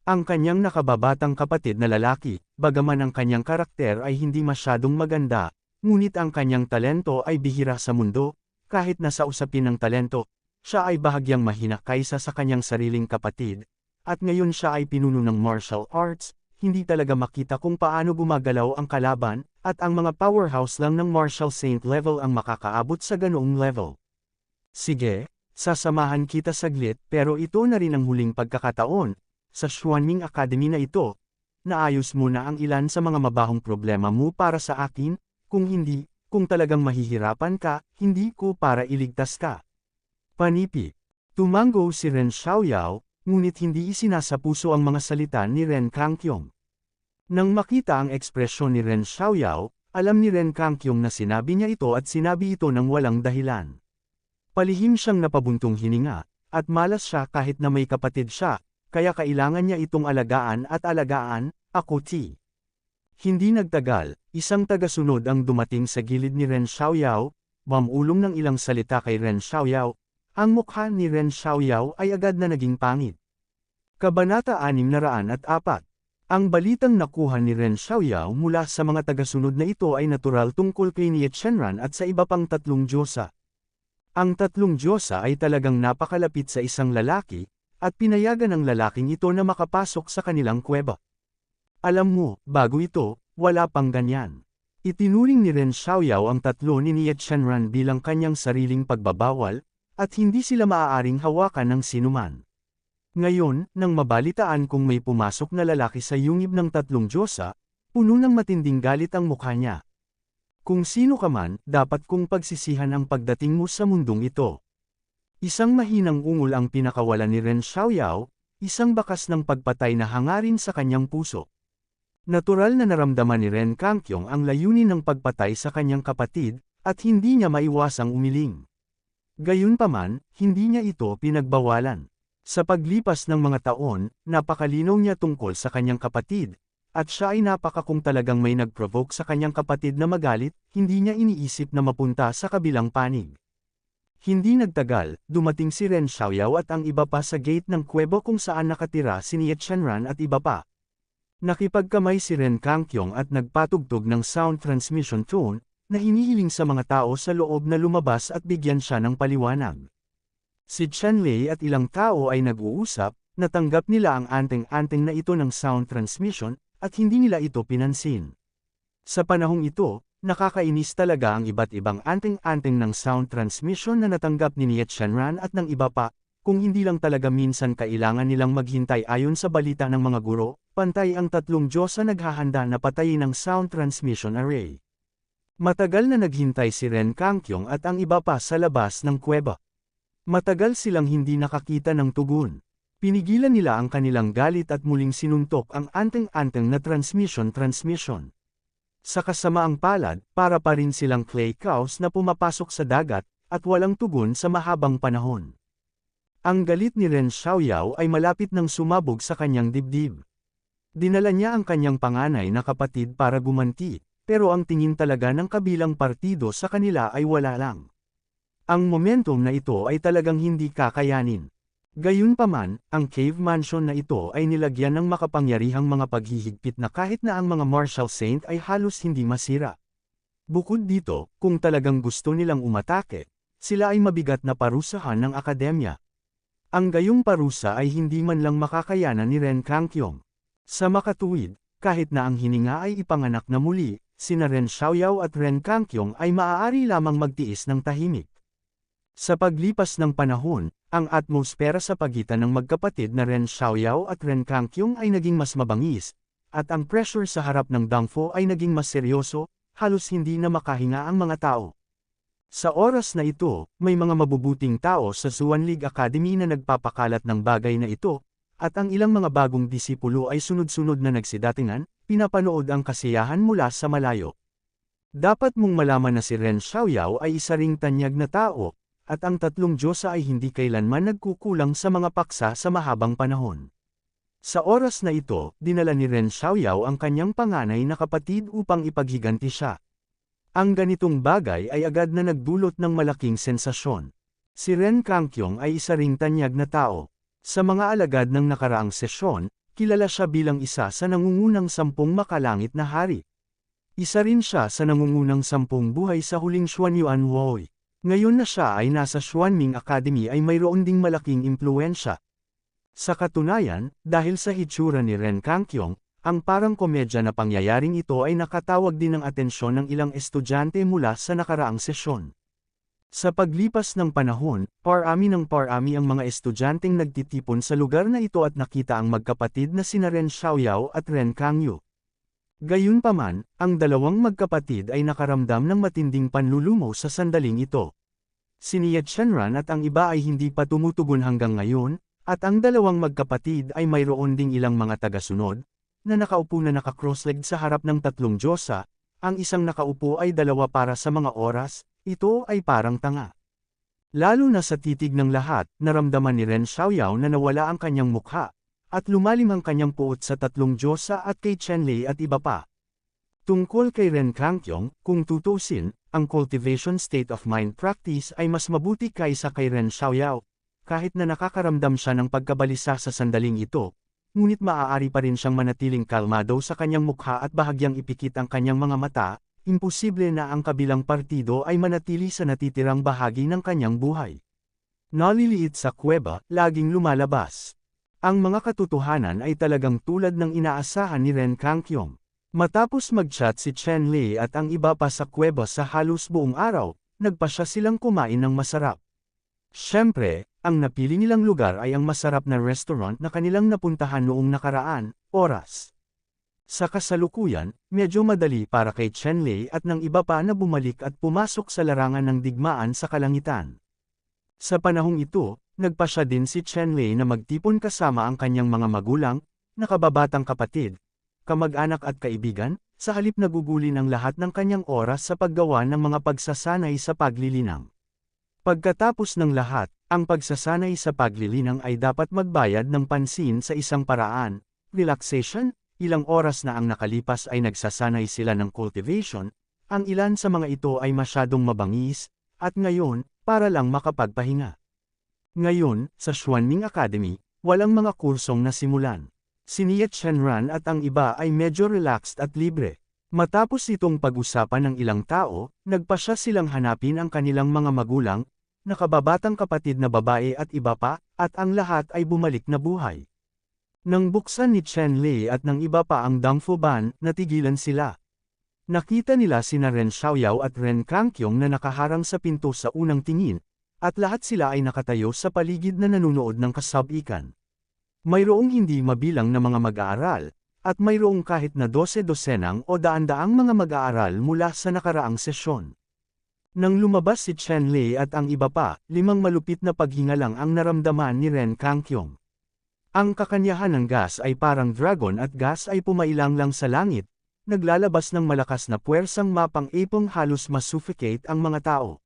Ang kanyang nakababatang kapatid na lalaki, bagaman ang kanyang karakter ay hindi masyadong maganda, ngunit ang kanyang talento ay bihira sa mundo, kahit nasa usapin ng talento, siya ay bahagyang mahina kaysa sa kanyang sariling kapatid, at ngayon siya ay pinuno ng martial arts, hindi talaga makita kung paano gumagalaw ang kalaban, at ang mga powerhouse lang ng martial saint level ang makakaabot sa ganoong level. Sige, sasamahan kita saglit pero ito na rin ang huling pagkakataon. Sa Xuanming Academy na ito, naayos mo na ang ilan sa mga mabahong problema mo para sa akin, kung hindi, kung talagang mahihirapan ka, hindi ko para iligtas ka. Panipi. Tumango si Ren Xiaoyao, ngunit hindi isinasapuso ang mga salita ni Ren Kangkyong. Nang makita ang ekspresyon ni Ren Xiaoyao, alam ni Ren Kangkyong na sinabi niya ito at sinabi ito ng walang dahilan. Palihim siyang napabuntong hininga, at malas siya kahit na may kapatid siya, kaya kailangan niya itong alagaan at alagaan, ako ti. Hindi nagtagal, isang tagasunod ang dumating sa gilid ni Ren Xiaoyao, mamulong ng ilang salita kay Ren Xiaoyao, ang mukha ni Ren Xiaoyao ay agad na naging pangit. Kabanata 604. Ang balitang nakuha ni Ren Xiaoyao mula sa mga tagasunod na ito ay natural tungkol kay Nie Shenran at sa iba pang tatlong diyosa. Ang tatlong diyosa ay talagang napakalapit sa isang lalaki, at pinayagan ng lalaking ito na makapasok sa kanilang kuweba. Alam mo, bago ito, wala pang ganyan. Itinuring ni Ren Xiaoyao ang tatlo ni Nie Shenran bilang kanyang sariling pagbabawal, at hindi sila maaaring hawakan ng sinuman. Ngayon, nang mabalitaan kung may pumasok na lalaki sa yungib ng tatlong diyosa, puno ng matinding galit ang mukha niya. Kung sino ka man, dapat kong pagsisihan ang pagdating mo sa mundong ito. Isang mahinang ungol ang pinakawalan ni Ren Xiaoyao, isang bakas ng pagpatay na hangarin sa kanyang puso. Natural na naramdaman ni Ren Kangkyong ang layunin ng pagpatay sa kanyang kapatid, at hindi niya maiwasang umiling. Gayunpaman, hindi niya ito pinagbawalan. Sa paglipas ng mga taon, napakalinaw niya tungkol sa kanyang kapatid, at siya ay kung talagang may nag-provoke sa kanyang kapatid na magalit, hindi niya iniisip na mapunta sa kabilang panig. Hindi nagtagal, dumating si Ren Xiaoyao at ang iba pa sa gate ng kuweba kung saan nakatira si Nie Shenran at iba pa. Nakipagkamay si Ren Kangkyong at nagpatugtog ng sound transmission tone, na hinihiling sa mga tao sa loob na lumabas at bigyan siya ng paliwanag. Si Chen Lei at ilang tao ay nag-uusap, natanggap nila ang anteng-anteng na ito ng sound transmission, at hindi nila ito pinansin. Sa panahong ito, nakakainis talaga ang iba't ibang anteng-anteng ng sound transmission na natanggap ni Nie Shenran at ng iba pa, kung hindi lang talaga minsan kailangan nilang maghintay ayon sa balita ng mga guro, pantay ang tatlong diyosa naghahanda na patayin ng sound transmission array. Matagal na naghintay si Ren Kangkyong at ang iba pa sa labas ng kuweba. Matagal silang hindi nakakita ng tugon. Pinigilan nila ang kanilang galit at muling sinuntok ang anteng-anteng na transmission. Sa kasamaang palad, para pa rin silang clay cows na pumapasok sa dagat, at walang tugon sa mahabang panahon. Ang galit ni Ren Xiaoyao ay malapit nang sumabog sa kanyang dibdib. Dinala niya ang kanyang panganay na kapatid para gumanti, pero ang tingin talaga ng kabilang partido sa kanila ay wala lang. Ang momentum na ito ay talagang hindi kakayanin. Gayunpaman, ang cave mansion na ito ay nilagyan ng makapangyarihang mga paghihigpit na kahit na ang mga martial saint ay halos hindi masira. Bukod dito, kung talagang gusto nilang umatake, sila ay mabigat na parusahan ng akademya. Ang gayong parusa ay hindi man lang makakayanan ni Ren Kangkyong. Sa makatuwid, kahit na ang hininga ay ipanganak na muli, sina Ren Xiaoyao at Ren Kangkyong ay maaari lamang magtiis ng tahimik. Sa paglipas ng panahon, ang atmosfera sa pagitan ng magkapatid na Ren Xiaoyao at Ren Kangkyong ay naging mas mabangis, at ang pressure sa harap ng Dongfo ay naging mas seryoso, halos hindi na makahinga ang mga tao. Sa oras na ito, may mga mabubuting tao sa Xuanlig Academy na nagpapakalat ng bagay na ito, at ang ilang mga bagong disipulo ay sunod-sunod na nagsidatingan, pinapanood ang kasiyahan mula sa malayo. Dapat mong malaman na si Ren Xiaoyao ay isa ring tanyag na tao, at ang tatlong Diyosa ay hindi kailanman nagkukulang sa mga paksa sa mahabang panahon. Sa oras na ito, dinala ni Ren Xiaoyao ang kanyang panganay na kapatid upang ipaghiganti siya. Ang ganitong bagay ay agad na nagdulot ng malaking sensasyon. Si Ren Kangqiong ay isa ring tanyag na tao. Sa mga alagad ng nakaraang sesyon, kilala siya bilang isa sa nangungunang 10 makalangit na hari. Isa rin siya sa nangungunang 10 buhay sa huling Xuanyuan Woi. Ngayon na siya ay nasa Xuanming Academy ay mayroon ding malaking impluwensya. Sa katunayan, dahil sa hitsura ni Ren Kangqiong, ang parang komedya na pangyayaring ito ay nakatawag din ng atensyon ng ilang estudyante mula sa nakaraang sesyon. Sa paglipas ng panahon, parami ang mga estudyanteng nagtitipon sa lugar na ito at nakita ang magkapatid na sina Ren Xiaoyao at Ren Kangyu. Gayunpaman, ang dalawang magkapatid ay nakaramdam ng matinding panlulumo sa sandaling ito. Si Nia Chenran at ang iba ay hindi pa tumutugon hanggang ngayon, at ang dalawang magkapatid ay mayroon ding ilang mga tagasunod, na nakaupo na naka-cross-legged sa harap ng tatlong Diyosa, ang isang nakaupo ay dalawa para sa mga oras, ito ay parang tanga. Lalo na sa titig ng lahat, naramdaman ni Ren Xiaoyao na nawala ang kanyang mukha, at lumalim ang kanyang puot sa tatlong Diyosa at kay Chenlei at iba pa. Tungkol kay Ren Kangqiong, kung tutusin, ang cultivation state of mind practice ay mas mabuti kaysa kay Ren Xiaoyao, kahit na nakakaramdam siya ng pagkabalisa sa sandaling ito, ngunit maaari pa rin siyang manatiling kalmado sa kanyang mukha at bahagyang ipikit ang kanyang mga mata. Imposible na ang kabilang partido ay manatili sa natitirang bahagi ng kanyang buhay. Naliliit sa kuweba, laging lumalabas. Ang mga katotohanan ay talagang tulad ng inaasahan ni Ren Kangqiong. Matapos mag-chat si Chenlei at ang iba pa sa kuweba sa halos buong araw, nagpasya silang kumain ng masarap. Siyempre, ang napili nilang lugar ay ang masarap na restaurant na kanilang napuntahan noong nakaraan, oras. Sa kasalukuyan, medyo madali para kay Chenlei at ng iba pa na bumalik at pumasok sa larangan ng digmaan sa kalangitan. Sa panahong ito, nagpasya din si Chenlei na magtipon kasama ang kanyang mga magulang, nakababatang kapatid, kamag-anak at kaibigan, sa halip na gugulin ang lahat ng kanyang oras sa paggawa ng mga pagsasanay sa paglilinang. Pagkatapos ng lahat, ang pagsasanay sa paglilinang ay dapat magbayad ng pansin sa isang paraan, relaxation. Ilang oras na ang nakalipas ay nagsasanay sila ng cultivation, ang ilan sa mga ito ay masyadong mabangis, at ngayon, para lang makapagpahinga. Ngayon, sa Xuanming Academy, walang mga kursong nasimulan. Si Nia Chenran at ang iba ay medyo relaxed at libre. Matapos itong pag-usapan ng ilang tao, nagpasya silang hanapin ang kanilang mga magulang, nakababatang kapatid na babae at iba pa, at ang lahat ay bumalik na buhay. Nang buksan ni Chenlei at ng iba pa ang Dangfu Ban, natigilan sila. Nakita nila sina Ren Xiaoyao at Ren Kangqiong na nakaharang sa pinto sa unang tingin, at lahat sila ay nakatayo sa paligid na nanunood ng kasabikan. Mayroong hindi mabilang na mga mag-aaral, at mayroong kahit na 12-dosenang o daan-daang mga mag-aaral mula sa nakaraang sesyon. Nang lumabas si Chenlei at ang iba pa, 5 malupit na paghinga lang ang naramdaman ni Ren Kangqiong. Ang kakanyahan ng gas ay parang dragon at gas ay pumailang lang sa langit, naglalabas ng malakas na puwersang mapang-ipong halos masuffocate ang mga tao.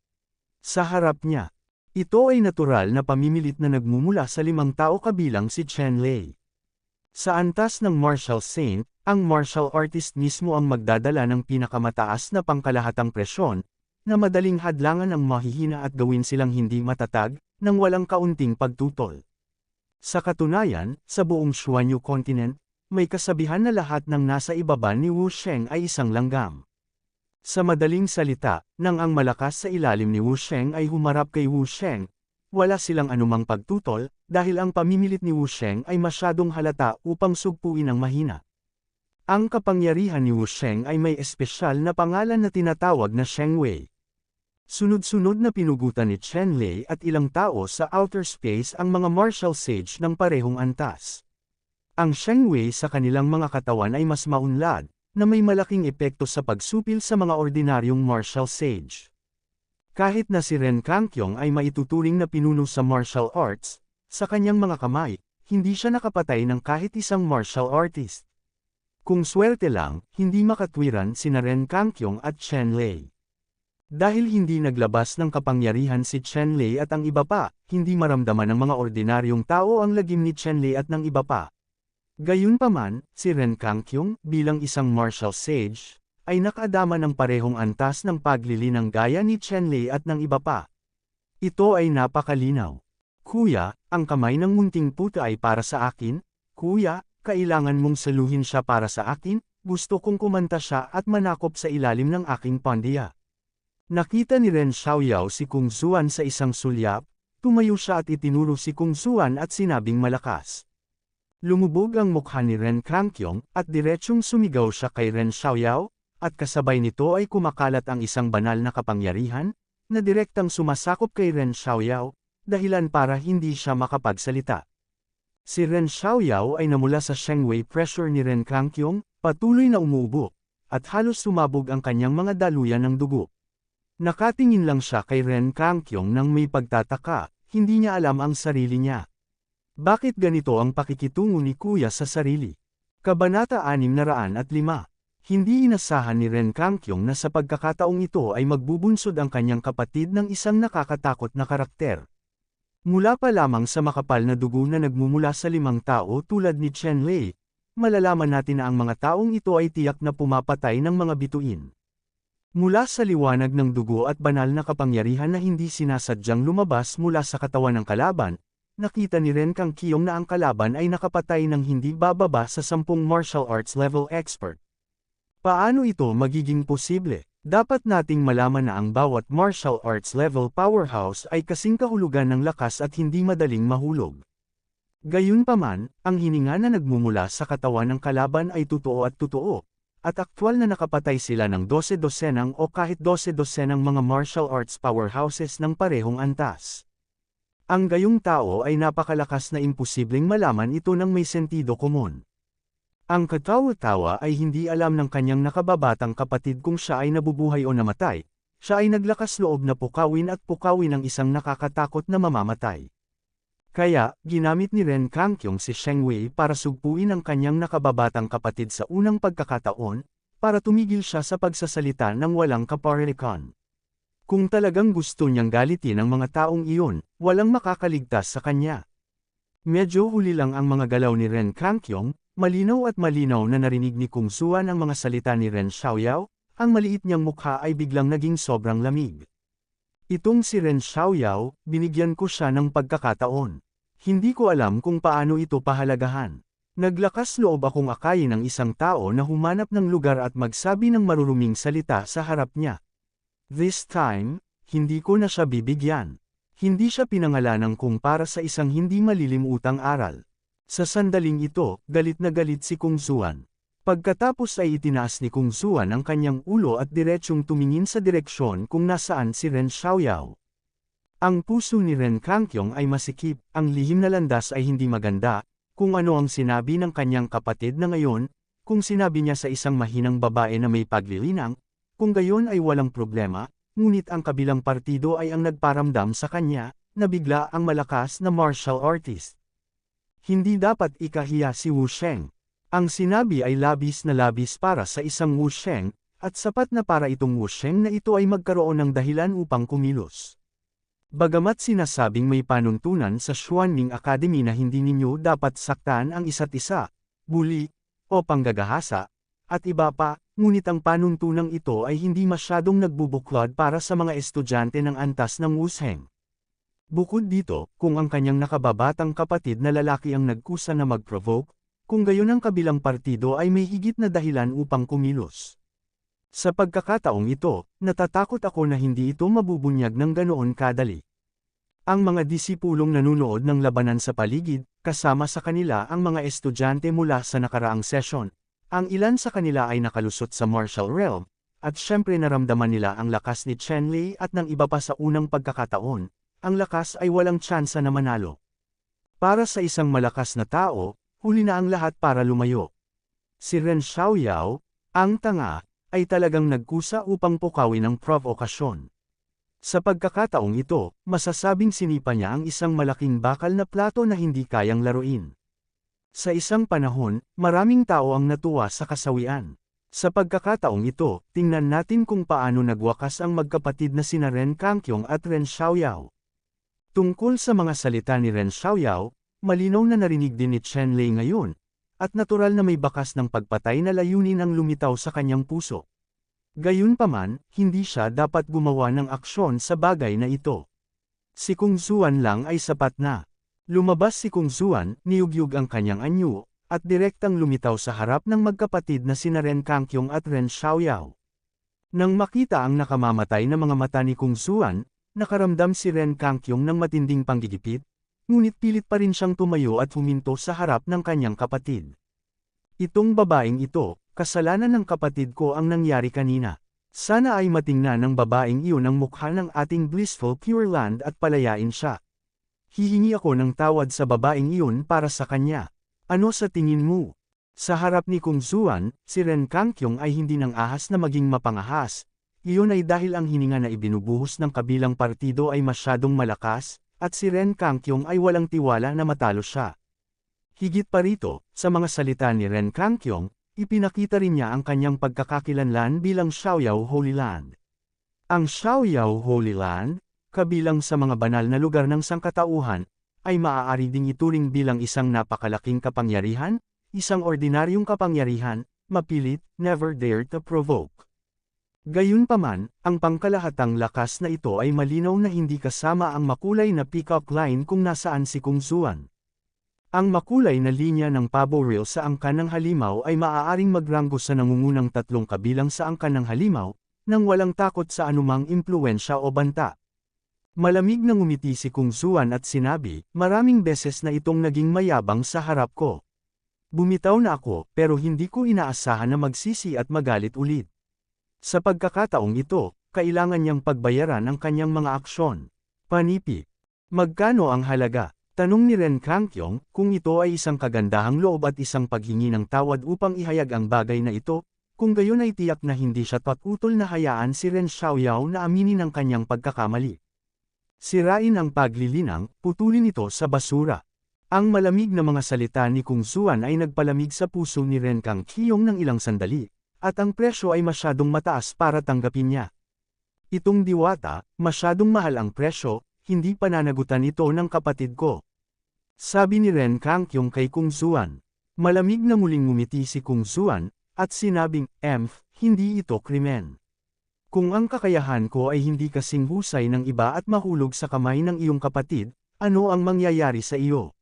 Sa harap niya, ito ay natural na pamimilit na nagmumula sa 5 tao kabilang si Chenlei. Sa antas ng martial saint, ang martial artist mismo ang magdadala ng pinakamataas na pangkalahatang presyon, na madaling hadlangan ang mahihina at gawin silang hindi matatag, nang walang kaunting pagtutol. Sa katunayan, sa buong Xuanyu continent, may kasabihan na lahat ng nasa ibaba ni Wu Sheng ay isang langgam. Sa madaling salita, nang ang malakas sa ilalim ni Wu Sheng ay humarap kay Wu Sheng, wala silang anumang pagtutol, dahil ang pamimilit ni Wu Sheng ay masyadong halata upang sugpuin ang mahina. Ang kapangyarihan ni Wu Sheng ay may espesyal na pangalan na tinatawag na Sheng Wei. Sunod-sunod na pinugutan ni Chenlei at ilang tao sa outer space ang mga martial sage ng parehong antas. Ang Sheng Wei sa kanilang mga katawan ay mas maunlad, na may malaking epekto sa pagsupil sa mga ordinaryong martial sage. Kahit na si Ren Kangqiong ay maituturing na pinuno sa martial arts, sa kanyang mga kamay, hindi siya nakapatay ng kahit isang martial artist. Kung swerte lang, hindi makatwiran sina Ren Kangkyong at Chen Lei. Dahil hindi naglabas ng kapangyarihan si Chen Lei at ang iba pa, hindi maramdaman ng mga ordinaryong tao ang lagim ni Chen Lei at ng iba pa. Gayunpaman, si Ren Kangkyong, bilang isang martial sage, ay nakadama ng parehong antas ng paglilinang gaya ni Chen Lei at ng iba pa. Ito ay napakalinaw. Kuya, ang kamay ng munting puta ay para sa akin. Kuya, kailangan mong saluhin siya para sa akin. Gusto kong kumanta siya at manakop sa ilalim ng aking pandiya. Nakita ni Ren Xiaoyao si Kung Zuan sa isang sulyap, tumayo siya at itinuro si Kung Zuan at sinabing malakas. Lumubog ang mukha ni Ren Kangkyong, at diretsyong sumigaw siya kay Ren Xiaoyao, at kasabay nito ay kumakalat ang isang banal na kapangyarihan, na direktang sumasakop kay Ren Xiaoyao, dahilan para hindi siya makapagsalita. Si Ren Xiaoyao ay namula sa Shengwei pressure ni Ren Kangkyong, patuloy na umuubo, at halos sumabog ang kanyang mga daluyan ng dugo. Nakatingin lang siya kay Ren Kangkyong nang may pagtataka, hindi niya alam ang sarili niya. Bakit ganito ang pakikitungo ni Kuya sa sarili? Kabanata 605. Hindi inasahan ni Ren Kangkyong na sa pagkakataong ito ay magbubunsod ang kanyang kapatid ng isang nakakatakot na karakter. Mula pa lamang sa makapal na dugo na nagmumula sa 5 tao tulad ni Chen Lei, malalaman natin na ang mga taong ito ay tiyak na pumapatay ng mga bituin. Mula sa liwanag ng dugo at banal na kapangyarihan na hindi sinasadyang lumabas mula sa katawan ng kalaban, nakita ni Ren Kangkyong na ang kalaban ay nakapatay ng hindi bababa sa 10 martial arts level expert. Paano ito magiging posible? Dapat nating malaman na ang bawat martial arts level powerhouse ay kasing kahulugan ng lakas at hindi madaling mahulog. Gayunpaman, ang hininga na nagmumula sa katawan ng kalaban ay totoo at aktwal na nakapatay sila ng 12 dosenang o kahit 12 dosenang mga martial arts powerhouses ng parehong antas. Ang gayong tao ay napakalakas na imposibleng malaman ito ng may sentido komon. Ang katawa-tawa ay hindi alam ng kanyang nakababatang kapatid kung siya ay nabubuhay o namatay, siya ay naglakas loob na pukawin ang isang nakakatakot na mamamatay. Kaya, ginamit ni Ren Kangkyong si Shengwei para sugpuin ang kanyang nakababatang kapatid sa unang pagkakataon, para tumigil siya sa pagsasalita ng walang kaparehas. Kung talagang gusto niyang galitin ang mga taong iyon, walang makakaligtas sa kanya. Medyo huli lang ang mga galaw ni Ren Kangkyong, malinaw na narinig ni Kung Zuan ang mga salita ni Ren Xiaoyao, ang maliit niyang mukha ay biglang naging sobrang lamig. Itong si Ren Xiaoyao, binigyan ko siya ng pagkakataon. Hindi ko alam kung paano ito pahalagahan. Naglakas loob akong akayin ng isang tao na humanap ng lugar at magsabi ng maruruming salita sa harap niya. This time, hindi ko na siya bibigyan. Hindi siya pinangalanang kung para sa isang hindi malilimutang aral. Sa sandaling ito, galit na galit si Kung Zuan. Pagkatapos ay itinaas ni Kung Zuan ang kanyang ulo at diretsyong tumingin sa direksyon kung nasaan si Ren Xiaoyao. Ang puso ni Ren Kangkyong ay masikip, ang lihim na landas ay hindi maganda, kung ano ang sinabi ng kanyang kapatid na ngayon, kung sinabi niya sa isang mahinang babae na may paglilinang, kung gayon ay walang problema, ngunit ang kabilang partido ay ang nagparamdam sa kanya, na bigla ang malakas na martial artist. Hindi dapat ikahiya si Wu Sheng. Ang sinabi ay labis na labis para sa isang Wu Sheng, at sapat na para itong Wu Sheng na ito ay magkaroon ng dahilan upang kumilos. Bagamat sinasabing may panuntunan sa Xuanming Academy na hindi ninyo dapat saktan ang isa't isa, bully, o panggagahasa, at iba pa, ngunit ang panuntunang ito ay hindi masyadong nagbubuklod para sa mga estudyante ng antas ng Wu Sheng. Bukod dito, kung ang kanyang nakababatang kapatid na lalaki ang nagkusa na mag-provoke, kung gayon ang kabilang partido ay may higit na dahilan upang kumilos. Sa pagkakataong ito, natatakot ako na hindi ito mabubunyag ng ganoon kadali. Ang mga disipulong nanunood ng labanan sa paligid, kasama sa kanila ang mga estudyante mula sa nakaraang session, ang ilan sa kanila ay nakalusot sa martial realm, at syempre naramdaman nila ang lakas ni Chen Lei at ng iba pa sa unang pagkakataon, ang lakas ay walang tsansa na manalo. Para sa isang malakas na tao, huli na ang lahat para lumayo. Si Ren Xiaoyao, ang tanga, ay talagang nagkusa upang pukawin ang provokasyon. Sa pagkakataong ito, masasabing sinipa niya ang isang malaking bakal na plato na hindi kayang laruin. Sa isang panahon, maraming tao ang natuwa sa kasawian. Sa pagkakataong ito, tingnan natin kung paano nagwakas ang magkapatid na sina Ren Kangkyong at Ren Xiaoyao. Tungkol sa mga salita ni Ren Xiaoyao, malinaw na narinig din ni Chen Lei ngayon, at natural na may bakas ng pagpatay na layunin ang lumitaw sa kanyang puso. Gayunpaman, hindi siya dapat gumawa ng aksyon sa bagay na ito. Si Kung Zuan lang ay sapat na. Lumabas si Kung Zuan, niyugyug ang kanyang anyo, at direktang lumitaw sa harap ng magkapatid na sina Ren Kangkyong at Ren Xiaoyao. Nang makita ang nakamamatay na mga mata ni Kung Zuan, nakaramdam si Ren Kangkyong ng matinding panggigipit, ngunit pilit pa rin siyang tumayo at huminto sa harap ng kanyang kapatid. Itong babaeng ito, kasalanan ng kapatid ko ang nangyari kanina. Sana ay matingnan ng babaeng iyon ang mukha ng ating blissful Pure Land at palayain siya. Hihingi ako ng tawad sa babaeng iyon para sa kanya. Ano sa tingin mo? Sa harap ni Kung Zuan, si Ren Kangkyong ay hindi nang ahas na maging mapangahas. Iyon ay dahil ang hininga na ibinubuhos ng kabilang partido ay masyadong malakas, at si Ren Kangkyong ay walang tiwala na matalo siya. Higit pa rito, sa mga salita ni Ren Kangkyong, ipinakita rin niya ang kanyang pagkakakilanlan bilang Xiaoyao Holy Land. Ang Xiaoyao Holy Land, kabilang sa mga banal na lugar ng sangkatauhan, ay maaari ding ituring bilang isang napakalaking kapangyarihan, isang ordinaryong kapangyarihan, mapilit, never dare to provoke. Gayunpaman, ang pangkalahatang lakas na ito ay malinaw na hindi kasama ang makulay na peacock line kung nasaan si Kung Zuan. Ang makulay na linya ng pabo rail sa angkan ng halimaw ay maaaring magranggo sa nangungunang tatlong kabilang sa angkan ng halimaw, nang walang takot sa anumang impluwensya o banta. Malamig na ngumiti si Kung Zuan at sinabi, maraming beses na itong naging mayabang sa harap ko. Bumitaw na ako, pero hindi ko inaasahan na magsisi at magalit ulit. Sa pagkakataong ito, kailangan niyang pagbayaran ang kanyang mga aksyon. Panipi. Magkano ang halaga? Tanong ni Ren Kangkyong, kung ito ay isang kagandahang loob at isang paghingi ng tawad upang ihayag ang bagay na ito, kung gayon ay tiyak na hindi siya patutol na hayaan si Ren Xiaoyao na aminin ang kanyang pagkakamali. Sirain ang paglilinang, putulin ito sa basura. Ang malamig na mga salita ni Kung Zuan ay nagpalamig sa puso ni Ren Kangkyong ng ilang sandali, at ang presyo ay masyadong mataas para tanggapin niya. Itong diwata, masyadong mahal ang presyo, hindi pananagutan ito ng kapatid ko. Sabi ni Ren Kangkyong kay Kung Zuan. Malamig na muling ngumiti si Kung Zuan, at sinabing, hindi ito krimen. Kung ang kakayahan ko ay hindi kasing husay ng iba at mahulog sa kamay ng iyong kapatid, ano ang mangyayari sa iyo?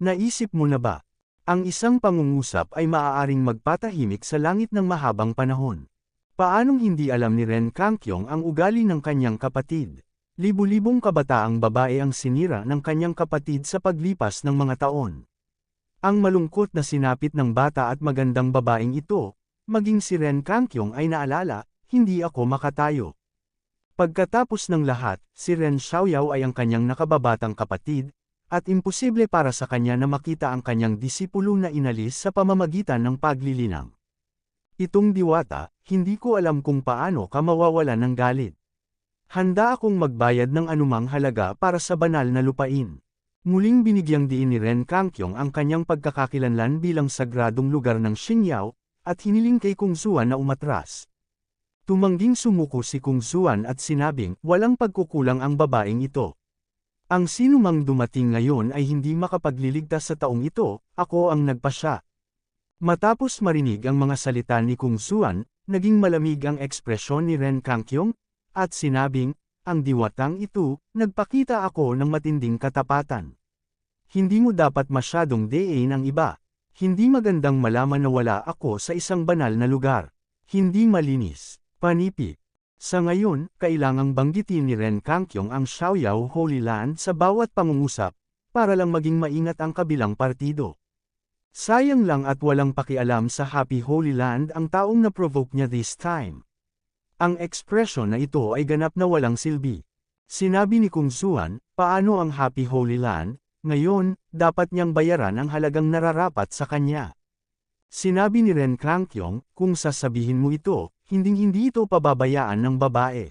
Naisip mo na ba? Ang isang pangungusap ay maaaring magpatahimik sa langit ng mahabang panahon. Paanong hindi alam ni Ren Kangkyong ang ugali ng kanyang kapatid? Libu-libong kabataang babae ang sinira ng kanyang kapatid sa paglipas ng mga taon. Ang malungkot na sinapit ng bata at magandang babaeng ito, maging si Ren Kangkyong ay naalala, hindi ako makatayo. Pagkatapos ng lahat, si Ren Xiaoyao ay ang kanyang nakababatang kapatid, at imposible para sa kanya na makita ang kanyang disipulo na inalis sa pamamagitan ng paglilinang. Itong diwata, hindi ko alam kung paano ka mawawalan ng galit. Handa akong magbayad ng anumang halaga para sa banal na lupain. Muling binigyang diin ni Ren Kangkyong ang kanyang pagkakakilanlan bilang sagradong lugar ng Xingyao, at hiniling kay Kung Zuan na umatras. Tumangging sumuko si Kung Zuan at sinabing, walang pagkukulang ang babaeng ito. Ang sinumang dumating ngayon ay hindi makapagliligtas sa taong ito, ako ang nagpasya. Matapos marinig ang mga salita ni Kung Zuan, naging malamig ang ekspresyon ni Ren Kangkyong, at sinabing, ang diwatang ito, nagpakita ako ng matinding katapatan. Hindi mo dapat masyadong dein ang iba. Hindi magandang malaman na wala ako sa isang banal na lugar. Hindi malinis. Panipi. Sa ngayon, kailangang banggitin ni Ren Kangkyong ang Xiaoyao Holy Land sa bawat pangungusap, para lang maging maingat ang kabilang partido. Sayang lang at walang pakialam sa Happy Holy Land ang taong na-provoke niya this time. Ang ekspresyon na ito ay ganap na walang silbi. Sinabi ni Kung Zuan, paano ang Happy Holy Land, ngayon, dapat niyang bayaran ang halagang nararapat sa kanya. Sinabi ni Ren Kangkyong, kung sasabihin mo ito, hinding-hindi ito pababayaan ng babae.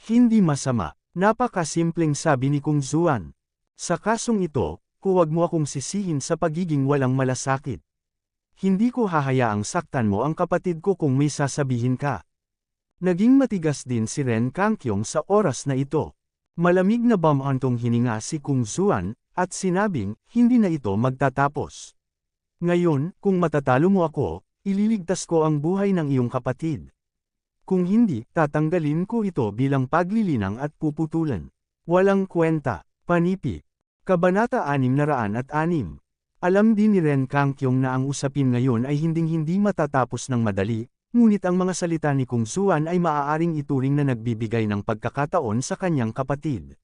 Hindi masama, napakasimpleng sabi ni Kung Zuan. Sa kasong ito, huwag mo akong sisihin sa pagiging walang malasakit. Hindi ko hahayaang saktan mo ang kapatid ko kung may sasabihin ka. Naging matigas din si Ren Kangkyong sa oras na ito. Malamig na bumantong hininga si Kung Zuan, at sinabing, hindi na ito magtatapos. Ngayon, kung matatalo mo ako, ililigtas ko ang buhay ng iyong kapatid. Kung hindi, tatanggalin ko ito bilang paglilinang at puputulan. Walang kwenta, panipi. Kabanata 606. Alam din ni Ren Kangkyong na ang usapin ngayon ay hinding-hindi matatapos ng madali, ngunit ang mga salita ni Kung Zuan ay maaaring ituring na nagbibigay ng pagkakataon sa kanyang kapatid.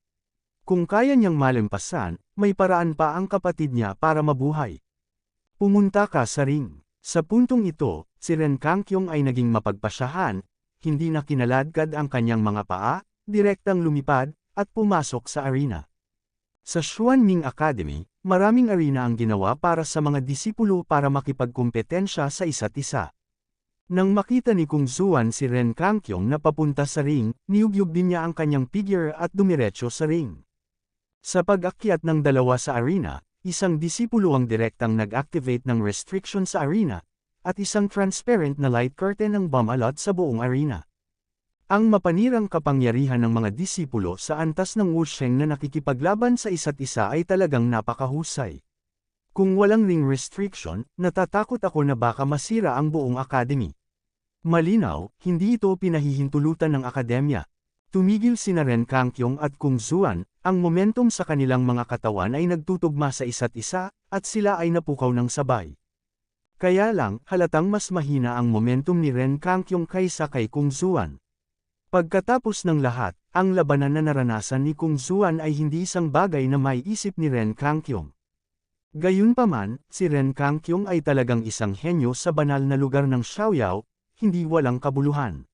Kung kaya niyang malampasan, may paraan pa ang kapatid niya para mabuhay. Pumunta ka sa ring. Sa puntong ito, si Ren Kangkyong ay naging mapagpasyahan, hindi na kinaladkad ang kanyang mga paa, direktang lumipad, at pumasok sa arena. Sa Xuanming Academy, maraming arena ang ginawa para sa mga disipulo para makipagkumpetensya sa isa't isa. Nang makita ni Kung Zuan si Ren Kangkyong na papunta sa ring, niyugyug din niya ang kanyang figure at dumiretso sa ring. Sa pag-akyat ng dalawa sa arena, isang disipulo ang direktang nag-activate ng restriction sa arena, at isang transparent na light curtain ang bumalot sa buong arena. Ang mapanirang kapangyarihan ng mga disipulo sa antas ng Wusheng na nakikipaglaban sa isa't isa ay talagang napakahusay. Kung walang ring restriction, natatakot ako na baka masira ang buong academy. Malinaw, hindi ito pinahihintulutan ng akademya. Tumigil sina Ren Kangkyong at Kung Zuan, ang momentum sa kanilang mga katawan ay nagtutugma sa isa't isa, at sila ay napukaw ng sabay. Kaya lang, halatang mas mahina ang momentum ni Ren Kangkyong kaysa kay Kung Zuan. Pagkatapos ng lahat, ang labanan na naranasan ni Kung Zuan ay hindi isang bagay na maiisip ni Ren Kangkyong. Gayunpaman, si Ren Kangkyong ay talagang isang henyo sa banal na lugar ng Xiaoyao, hindi walang kabuluhan.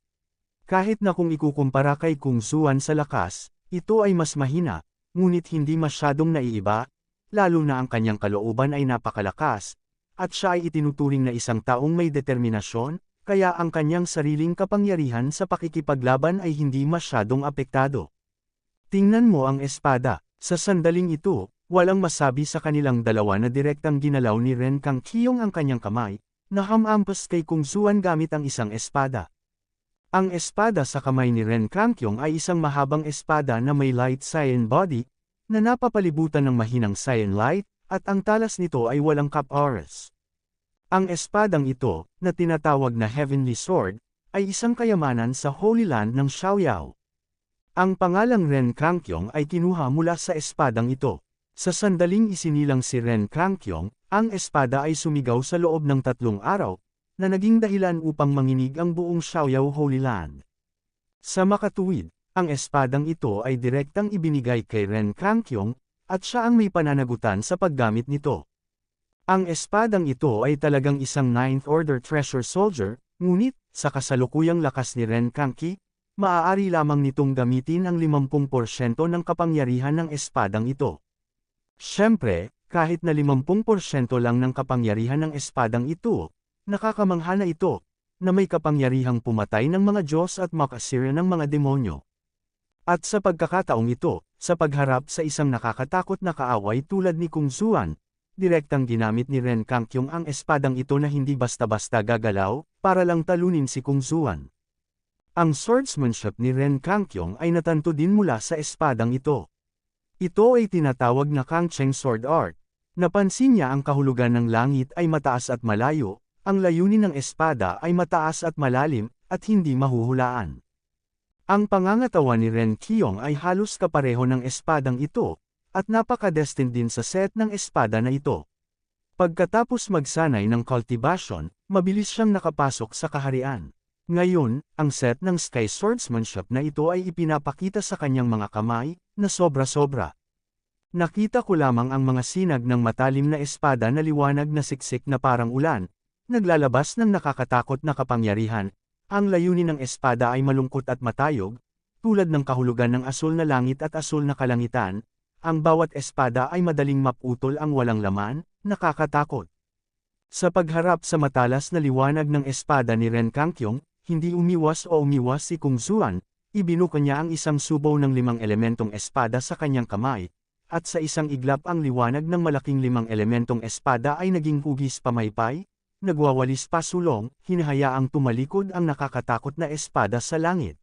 Kahit na kung ikukumpara kay Kung Zuan sa lakas, ito ay mas mahina, ngunit hindi masyadong naiiba, lalo na ang kanyang kalooban ay napakalakas, at siya ay itinuturing na isang taong may determinasyon, kaya ang kanyang sariling kapangyarihan sa pakikipaglaban ay hindi masyadong apektado. Tingnan mo ang espada. Sa sandaling ito, walang masabi sa kanilang dalawa na direktang ginalaw ni Ren Kangkyong ang kanyang kamay, na hamampas kay Kung Zuan gamit ang isang espada. Ang espada sa kamay ni Ren Kangkyong ay isang mahabang espada na may light cyan body, na napapalibutan ng mahinang cyan light, at ang talas nito ay walang cap-oras. Ang espadang ito, na tinatawag na Heavenly Sword, ay isang kayamanan sa Holy Land ng Xiaoyao. Ang pangalang Ren Kangkyong ay kinuha mula sa espadang ito. Sa sandaling isinilang si Ren Kangkyong, ang espada ay sumigaw sa loob ng 3 araw, na naging dahilan upang manginig ang buong Xiaoyao Holy Land. Sa makatuwid, ang espadang ito ay direktang ibinigay kay Ren Kangkyong, at siya ang may pananagutan sa paggamit nito. Ang espadang ito ay talagang isang 9th Order Treasure Soldier, ngunit, sa kasalukuyang lakas ni Ren Kangky, maaari lamang nitong gamitin ang 50% ng kapangyarihan ng espadang ito. Siyempre, kahit na 50% lang ng kapangyarihan ng espadang ito, nakakamangha na ito, na may kapangyarihang pumatay ng mga Diyos at makasira ng mga demonyo. At sa pagkakataong ito, sa pagharap sa isang nakakatakot na kaaway tulad ni Kung Zuan, direktang ginamit ni Ren Kangkyong ang espadang ito na hindi basta-basta gagalaw, para lang talunin si Kung Zuan. Ang swordsmanship ni Ren Kangkyong ay natanto din mula sa espadang ito. Ito ay tinatawag na Kangcheng Sword Art. Napansin niya ang kahulugan ng langit ay mataas at malayo, ang layunin ng espada ay mataas at malalim, at hindi mahuhulaan. Ang pangangatawan ni Ren Kangkyong ay halos kapareho ng espadang ito, at napaka-destined din sa set ng espada na ito. Pagkatapos magsanay ng cultivation, mabilis siyang nakapasok sa kaharian. Ngayon, ang set ng Sky Swordsmanship na ito ay ipinapakita sa kanyang mga kamay, na sobra-sobra. Nakita ko lamang ang mga sinag ng matalim na espada na liwanag na siksik na parang ulan, naglalabas ng nakakatakot na kapangyarihan. Ang layunin ng espada ay malungkot at matayog, tulad ng kahulugan ng asul na langit at asul na kalangitan. Ang bawat espada ay madaling maputol ang walang laman, nakakatakot. Sa pagharap sa matalas na liwanag ng espada ni Ren Kangkyong, hindi umiwas si Kung Zuan, ibinuka niya ang isang subaw ng 5 elementong espada sa kanyang kamay, at sa isang iglap ang liwanag ng malaking 5 elementong espada ay naging hugis pamaypay, nagwawalis pasulong, hinahayaang tumalikod ang nakakatakot na espada sa langit.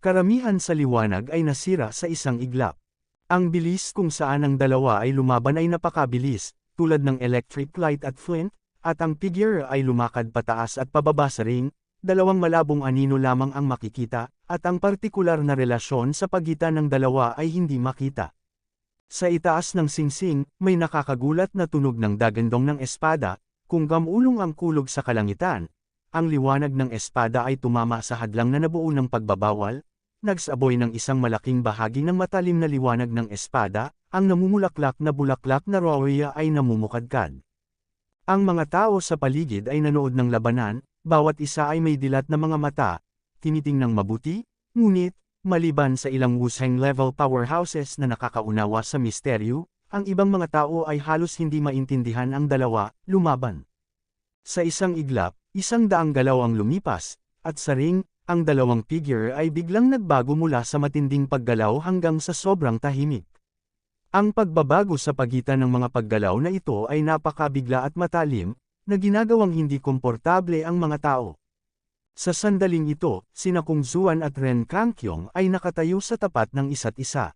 Karamihan sa liwanag ay nasira sa isang iglap. Ang bilis kung saan ang dalawa ay lumaban ay napakabilis, tulad ng electric light at flint, at ang figure ay lumakad pataas at pababa sa ring, dalawang malabong anino lamang ang makikita, at ang partikular na relasyon sa pagitan ng dalawa ay hindi makita. Sa itaas ng singsing, may nakakagulat na tunog ng dagandong ng espada, kung gamulong ang kulog sa kalangitan. Ang liwanag ng espada ay tumama sa hadlang na nabuo ng pagbabawal, nagsaboy ng isang malaking bahagi ng matalim na liwanag ng espada, ang namumulaklak na bulaklak na roya ay namumukadkad. Ang mga tao sa paligid ay nanood ng labanan, bawat isa ay may dilat na mga mata, tinitingnang mabuti, ngunit, maliban sa ilang Wusheng-level powerhouses na nakakaunawa sa misteryo, ang ibang mga tao ay halos hindi maintindihan ang dalawa, lumaban. Sa isang iglap, 100 galaw ang lumipas, at sa ring, ang dalawang figure ay biglang nagbago mula sa matinding paggalaw hanggang sa sobrang tahimik. Ang pagbabago sa pagitan ng mga paggalaw na ito ay napakabigla at matalim, na ginagawang hindi komportable ang mga tao. Sa sandaling ito, sina Kung Zuan at Ren Kangkyong ay nakatayo sa tapat ng isa't isa.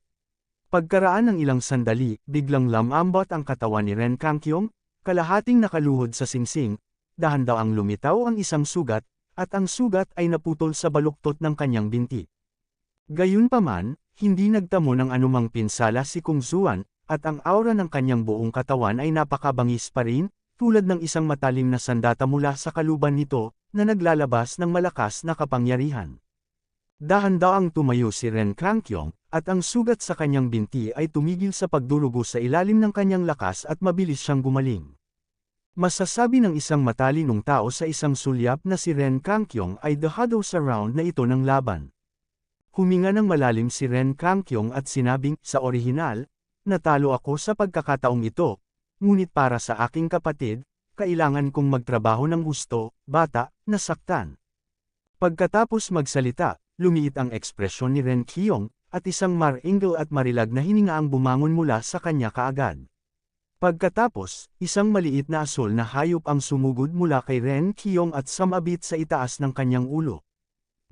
Pagkaraan ng ilang sandali, biglang lamambot ang katawan ni Ren Kangkyong, kalahating nakaluhod sa singsing, dahan-daw ang lumitaw ang isang sugat, at ang sugat ay naputol sa baluktot ng kanyang binti. Gayunpaman, hindi nagtamo ng anumang pinsala si Kung Zuan, at ang aura ng kanyang buong katawan ay napakabangis pa rin, tulad ng isang matalim na sandata mula sa kaluban nito, na naglalabas ng malakas na kapangyarihan. Dahan-daang tumayo si Ren Kangkyong, at ang sugat sa kanyang binti ay tumigil sa pagdurugo sa ilalim ng kanyang lakas at mabilis siyang gumaling. Masasabi ng isang matalinong tao sa isang sulyap na si Ren Kangkyong ay dahado sa round na ito ng laban. Huminga ng malalim si Ren Kangkyong at sinabing, sa orihinal, natalo ako sa pagkakataong ito, ngunit para sa aking kapatid, kailangan kong magtrabaho ng gusto, bata, nasaktan. Pagkatapos magsalita, lumiit ang ekspresyon ni Ren Kangkyong, at isang maringal at marilag na hininga ang bumangon mula sa kanya kaagad. Pagkatapos, isang maliit na asul na hayop ang sumugod mula kay Ren Kangkyong at sumabit sa itaas ng kanyang ulo.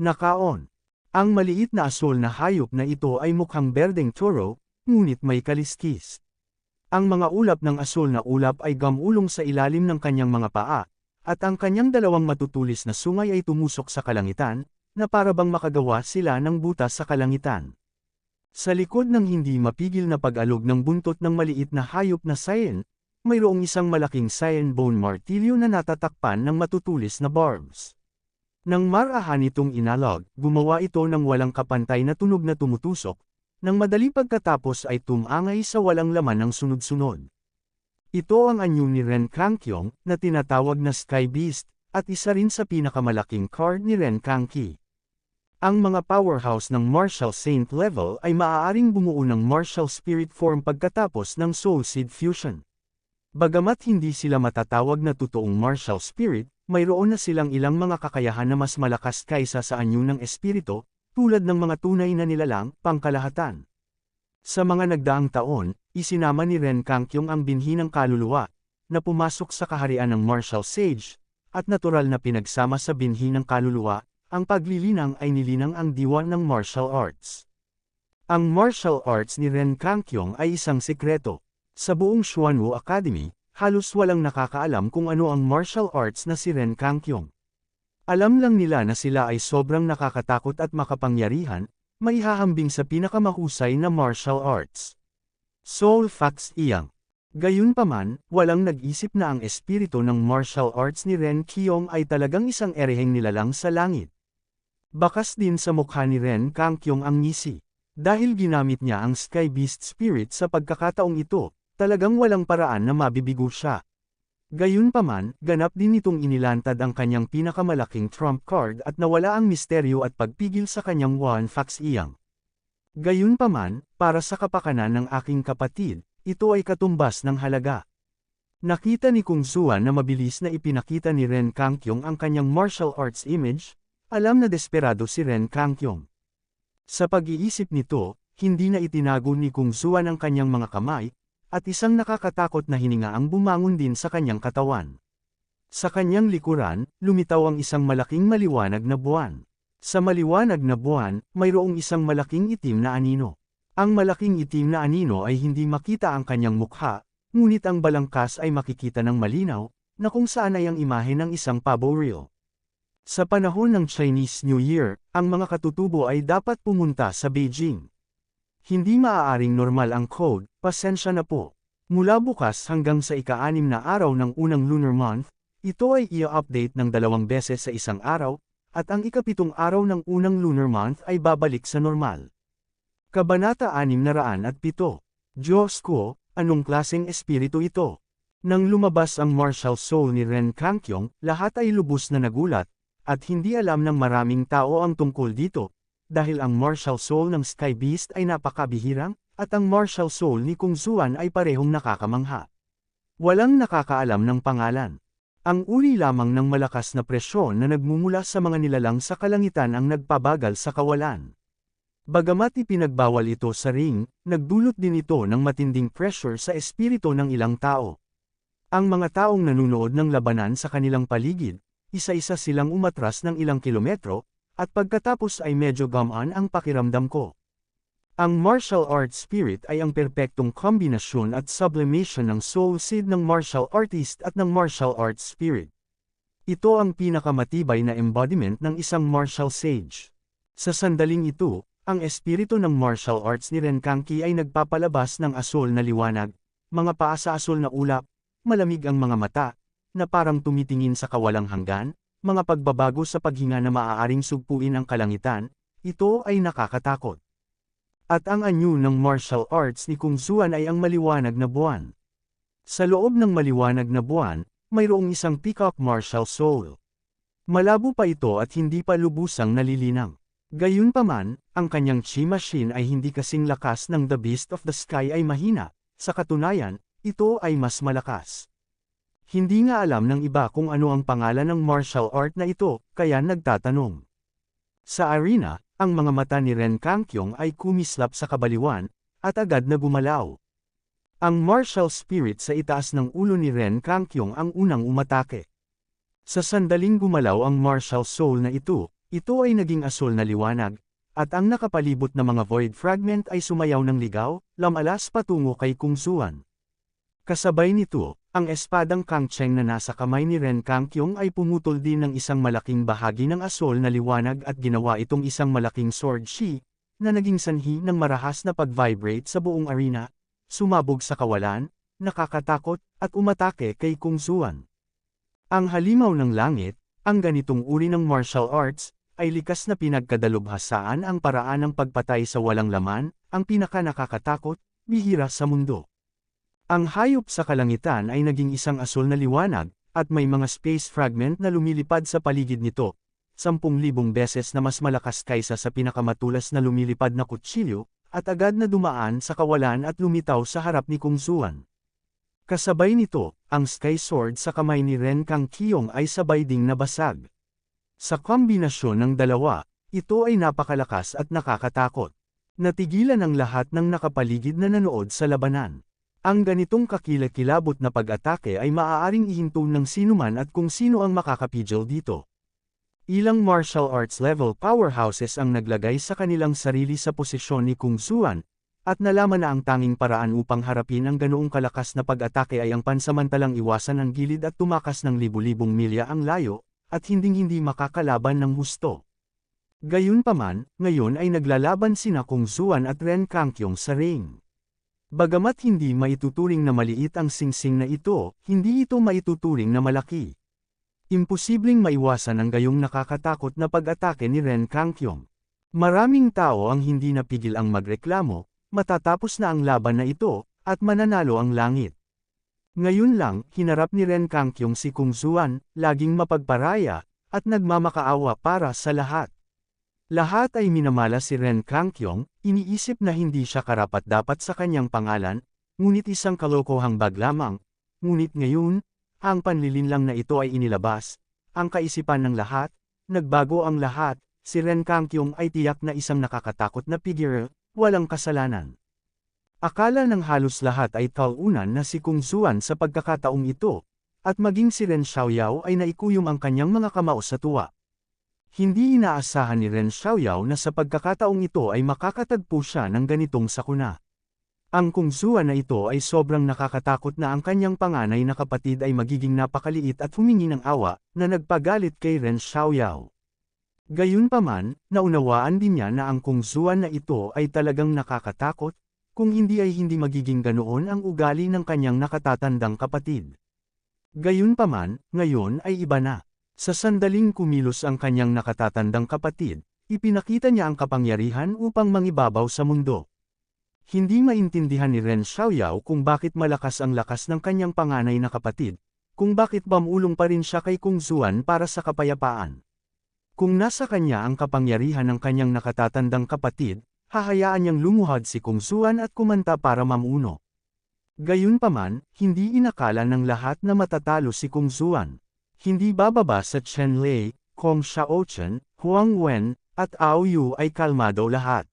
Nakaon. Ang maliit na asul na hayop na ito ay mukhang berdeng toro, ngunit may kaliskis. Ang mga ulap ng asul na ulap ay gamulong sa ilalim ng kanyang mga paa, at ang kanyang dalawang matutulis na sungay ay tumusok sa kalangitan, na para bang makagawa sila ng butas sa kalangitan. Sa likod ng hindi mapigil na pag-alog ng buntot ng maliit na hayop na Saiyan, mayroong isang malaking Saiyan bone martilyo na natatakpan ng matutulis na barbs. Nang marahan itong inalog, gumawa ito ng walang kapantay na tunog na tumutusok, nang madali pagkatapos ay tumangay sa walang laman ng sunod-sunod. Ito ang anyo ni Ren Kangkyong, na tinatawag na Sky Beast, at isa rin sa pinakamalaking card ni Ren Kangki. Ang mga powerhouse ng Martial Saint level ay maaaring bumuo ng Martial Spirit form pagkatapos ng Soul Seed Fusion. Bagamat hindi sila matatawag na totoong Martial Spirit, mayroon na silang ilang mga kakayahan na mas malakas kaysa sa anyo ng espiritu, tulad ng mga tunay na nilalang, pangkalahatan. Sa mga nagdaang taon, isinama ni Ren Kangkyong ang binhi ng kaluluwa, na pumasok sa kaharian ng Martial Sage, at natural na pinagsama sa binhi ng kaluluwa, ang paglilinang ay nilinang ang diwa ng martial arts. Ang martial arts ni Ren Kangkyong ay isang sikreto. Sa buong Xuanwu Academy, halos walang nakakaalam kung ano ang martial arts na si Ren Kangkyong. Alam lang nila na sila ay sobrang nakakatakot at makapangyarihan, maihahambing sa pinakamahusay na martial arts. Soul Facts Iyang. Gayunpaman, walang nag-isip na ang espiritu ng martial arts ni Ren Kangkyong ay talagang isang ereheng nilalang sa langit. Bakas din sa mukha ni Ren Kangkyong ang ngisi. Dahil ginamit niya ang Sky Beast Spirit sa pagkakataong ito, talagang walang paraan na mabibigo siya. Gayunpaman, ganap din nitong inilantad ang kanyang pinakamalaking trump card at nawala ang misteryo at pagpigil sa kanyang One Facts Iyang. Gayunpaman, para sa kapakanan ng aking kapatid, ito ay katumbas ng halaga. Nakita ni Kung Zuan na mabilis na ipinakita ni Ren Kangkyong ang kanyang martial arts image, alam na desperado si Ren Kangkyong. Sa pag-iisip nito, hindi na itinago ni Kung Zuan ang kanyang mga kamay, at isang nakakatakot na hininga ang bumangon din sa kanyang katawan. Sa kanyang likuran, lumitaw ang isang malaking maliwanag na buwan. Sa maliwanag na buwan, mayroong isang malaking itim na anino. Ang malaking itim na anino ay hindi makita ang kanyang mukha, ngunit ang balangkas ay makikita ng malinaw, na kung saan ay ang imahe ng isang pabo real. Sa panahon ng Chinese New Year, ang mga katutubo ay dapat pumunta sa Beijing. Hindi maaaring normal ang code, pasensya na po. Mula bukas hanggang sa ika-6 na araw ng unang lunar month, ito ay i-update ng 2 beses sa isang araw, at ang ika-7 araw ng unang lunar month ay babalik sa normal. Kabanata 607. Diyos ko, anong klaseng espiritu ito? Nang lumabas ang martial soul ni Ren Kangkyong, lahat ay lubos na nagulat, at hindi alam ng maraming tao ang tungkol dito, dahil ang martial soul ng Sky Beast ay napakabihirang, at ang martial soul ni Kung Zuan ay parehong nakakamangha. Walang nakakaalam ng pangalan. Ang uri lamang ng malakas na presyon na nagmumula sa mga nilalang sa kalangitan ang nagpabagal sa kawalan. Bagamat ipinagbawal ito sa ring, nagdulot din ito ng matinding pressure sa espiritu ng ilang tao. Ang mga taong nanunood ng labanan sa kanilang paligid, isa-isa silang umatras ng ilang kilometro, at pagkatapos ay medyo gamaan ang pakiramdam ko. Ang martial arts spirit ay ang perpektong kombinasyon at sublimation ng soul seed ng martial artist at ng martial arts spirit. Ito ang pinakamatibay na embodiment ng isang martial sage. Sa sandaling ito, ang espiritu ng martial arts ni Ren Kangki ay nagpapalabas ng asol na liwanag, mga paa sa asol na ulap, malamig ang mga mata, na parang tumitingin sa kawalang hanggan, mga pagbabago sa paghinga na maaaring sugpuin ang kalangitan, ito ay nakakatakot. At ang anyo ng martial arts ni Kung Zuan ay ang maliwanag na buwan. Sa loob ng maliwanag na buwan, mayroong isang peacock martial soul. Malabo pa ito at hindi pa lubusang nalilinang. Gayunpaman, ang kanyang chi machine ay hindi kasing lakas ng The Beast of the Sky ay mahina, sa katunayan, ito ay mas malakas. Hindi nga alam ng iba kung ano ang pangalan ng martial art na ito, kaya nagtatanong. Sa arena, ang mga mata ni Ren Kangkyong ay kumislap sa kabaliwan, at agad na gumalaw. Ang martial spirit sa itaas ng ulo ni Ren Kangkyong ang unang umatake. Sa sandaling gumalaw ang martial soul na ito ay naging asol na liwanag, at ang nakapalibot na mga void fragment ay sumayaw ng ligaw, lamalas patungo kay Kung Zuan. Kasabay nito, ang espadang Kangcheng na nasa kamay ni Ren Kangkyong ay pumutol din ng isang malaking bahagi ng asol na liwanag at ginawa itong isang malaking sword shi, na naging sanhi ng marahas na pag-vibrate sa buong arena, sumabog sa kawalan, nakakatakot, at umatake kay Kung Zuan. Ang halimaw ng langit, ang ganitong uri ng martial arts, ay likas na pinagkadalubhasaan ang paraan ng pagpatay sa walang laman, ang pinaka-nakakatakot, bihira sa mundo. Ang hayop sa kalangitan ay naging isang asol na liwanag, at may mga space fragment na lumilipad sa paligid nito, 10,000 beses na mas malakas kaysa sa pinakamatulas na lumilipad na kutsilyo, at agad na dumaan sa kawalan at lumitaw sa harap ni Kung Zuan. Kasabay nito, ang Sky Sword sa kamay ni Ren Kangkyong ay sabay ding nabasag. Sa kombinasyon ng dalawa, ito ay napakalakas at nakakatakot. Natigilan ang lahat ng nakapaligid na nanood sa labanan. Ang ganitong kakilakilabot na pag-atake ay maaaring ihintog ng sinuman at kung sino ang makakapigil dito. Ilang martial arts level powerhouses ang naglagay sa kanilang sarili sa posisyon ni Kung Zuan, at nalaman na ang tanging paraan upang harapin ang ganoong kalakas na pag-atake ay ang pansamantalang iwasan ang gilid at tumakas ng libu-libong milya ang layo, at hinding-hindi makakalaban ng husto. Gayunpaman, ngayon ay naglalaban sina Kung Zuan at Ren Kangkyong sa ring. Bagamat hindi maituturing na maliit ang singsing na ito, hindi ito maituturing na malaki. Imposibleng maiwasan ang gayong nakakatakot na pag-atake ni Ren Kangkyong. Maraming tao ang hindi napigil ang magreklamo, matatapos na ang laban na ito, at mananalo ang langit. Ngayon lang, hinarap ni Ren Kangkyong si Kung Zuan, laging mapagparaya, at nagmamakaawa para sa lahat. Lahat ay minamala si Ren Kangkyong, iniisip na hindi siya karapat-dapat sa kanyang pangalan, ngunit isang kalokohang bag lamang, ngunit ngayon, ang panlilinlang na ito ay inilabas, ang kaisipan ng lahat, nagbago ang lahat, si Ren Kangkyong ay tiyak na isang nakakatakot na figure, walang kasalanan. Akala ng halos lahat ay talunan na si Kung Zuan sa pagkakataong ito, at maging si Ren Xiaoyao ay naikuyom ang kanyang mga kamao sa tuwa. Hindi inaasahan ni Ren Xiaoyao na sa pagkakataong ito ay makakatagpo siya ng ganitong sakuna. Ang Kung Zuan na ito ay sobrang nakakatakot na ang kanyang panganay na kapatid ay magiging napakaliit at humingi ng awa, na nagpagalit kay Ren Xiaoyao. Gayunpaman, naunawaan din niya na ang Kung Zuan na ito ay talagang nakakatakot, kung hindi ay hindi magiging ganoon ang ugali ng kanyang nakatatandang kapatid. Gayunpaman, ngayon ay iba na. Sa sandaling kumilos ang kanyang nakatatandang kapatid, ipinakita niya ang kapangyarihan upang mangibabaw sa mundo. Hindi maintindihan ni Ren Xiaoyao kung bakit malakas ang lakas ng kanyang panganay na kapatid, kung bakit bamulong pa rin siya kay Kung Zuan para sa kapayapaan. Kung nasa kanya ang kapangyarihan ng kanyang nakatatandang kapatid, hahayaan niyang lumuhad si Kung Zuan at kumanta para mamuno. Gayunpaman, hindi inakala ng lahat na matatalo si Kung Zuan. Hindi bababa sa Chen Lei, Kong Xiaochen, Huang Wen, at Ao Yu ay kalmado lahat.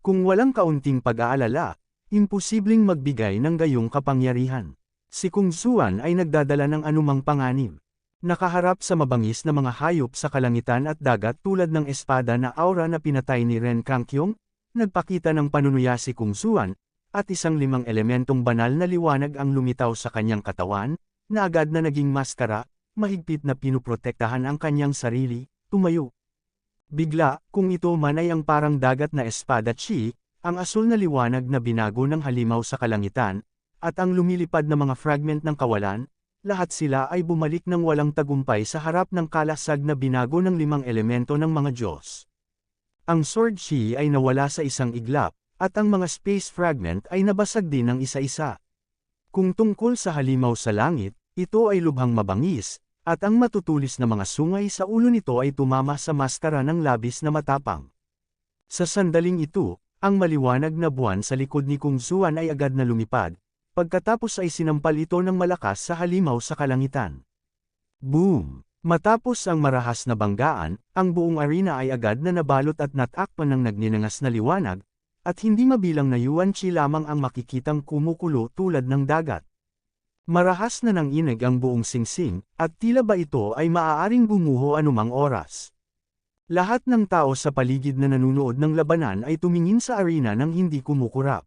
Kung walang kaunting pag-aalala, imposibleng magbigay ng gayong kapangyarihan. Si Kung Zuan ay nagdadala ng anumang panganib. Nakaharap sa mabangis na mga hayop sa kalangitan at dagat tulad ng espada na aura na pinatay ni Ren Kangkyong, nagpakita ng panunuya si Kung Zuan, at isang 5 elementong banal na liwanag ang lumitaw sa kanyang katawan, na agad na naging maskara, mahigpit na pinuprotektahan ang kanyang sarili, tumayo. Bigla, kung ito man ay ang parang dagat na espada chi, ang asul na liwanag na binago ng halimaw sa kalangitan, at ang lumilipad na mga fragment ng kawalan, lahat sila ay bumalik ng walang tagumpay sa harap ng kalasag na binago ng 5 elemento ng mga Diyos. Ang sword chi ay nawala sa isang iglap, at ang mga space fragment ay nabasag din ng isa-isa. Kung tungkol sa halimaw sa langit, ito ay lubhang mabangis, at ang matutulis na mga sungay sa ulo nito ay tumama sa maskara ng labis na matapang. Sa sandaling ito, ang maliwanag na buwan sa likod ni Kung Zuan ay agad na lumipad, pagkatapos ay sinampal ito ng malakas sa halimaw sa kalangitan. Boom! Matapos ang marahas na banggaan, ang buong arena ay agad na nabalot at natakpan ng nagninangas na liwanag, at hindi mabilang na yuan chi lamang ang makikitang kumukulo tulad ng dagat. Marahas na nanginig ang buong singsing, at tila ba ito ay maaaring bumuho anumang oras. Lahat ng tao sa paligid na nanunood ng labanan ay tumingin sa arena nang hindi kumukurap.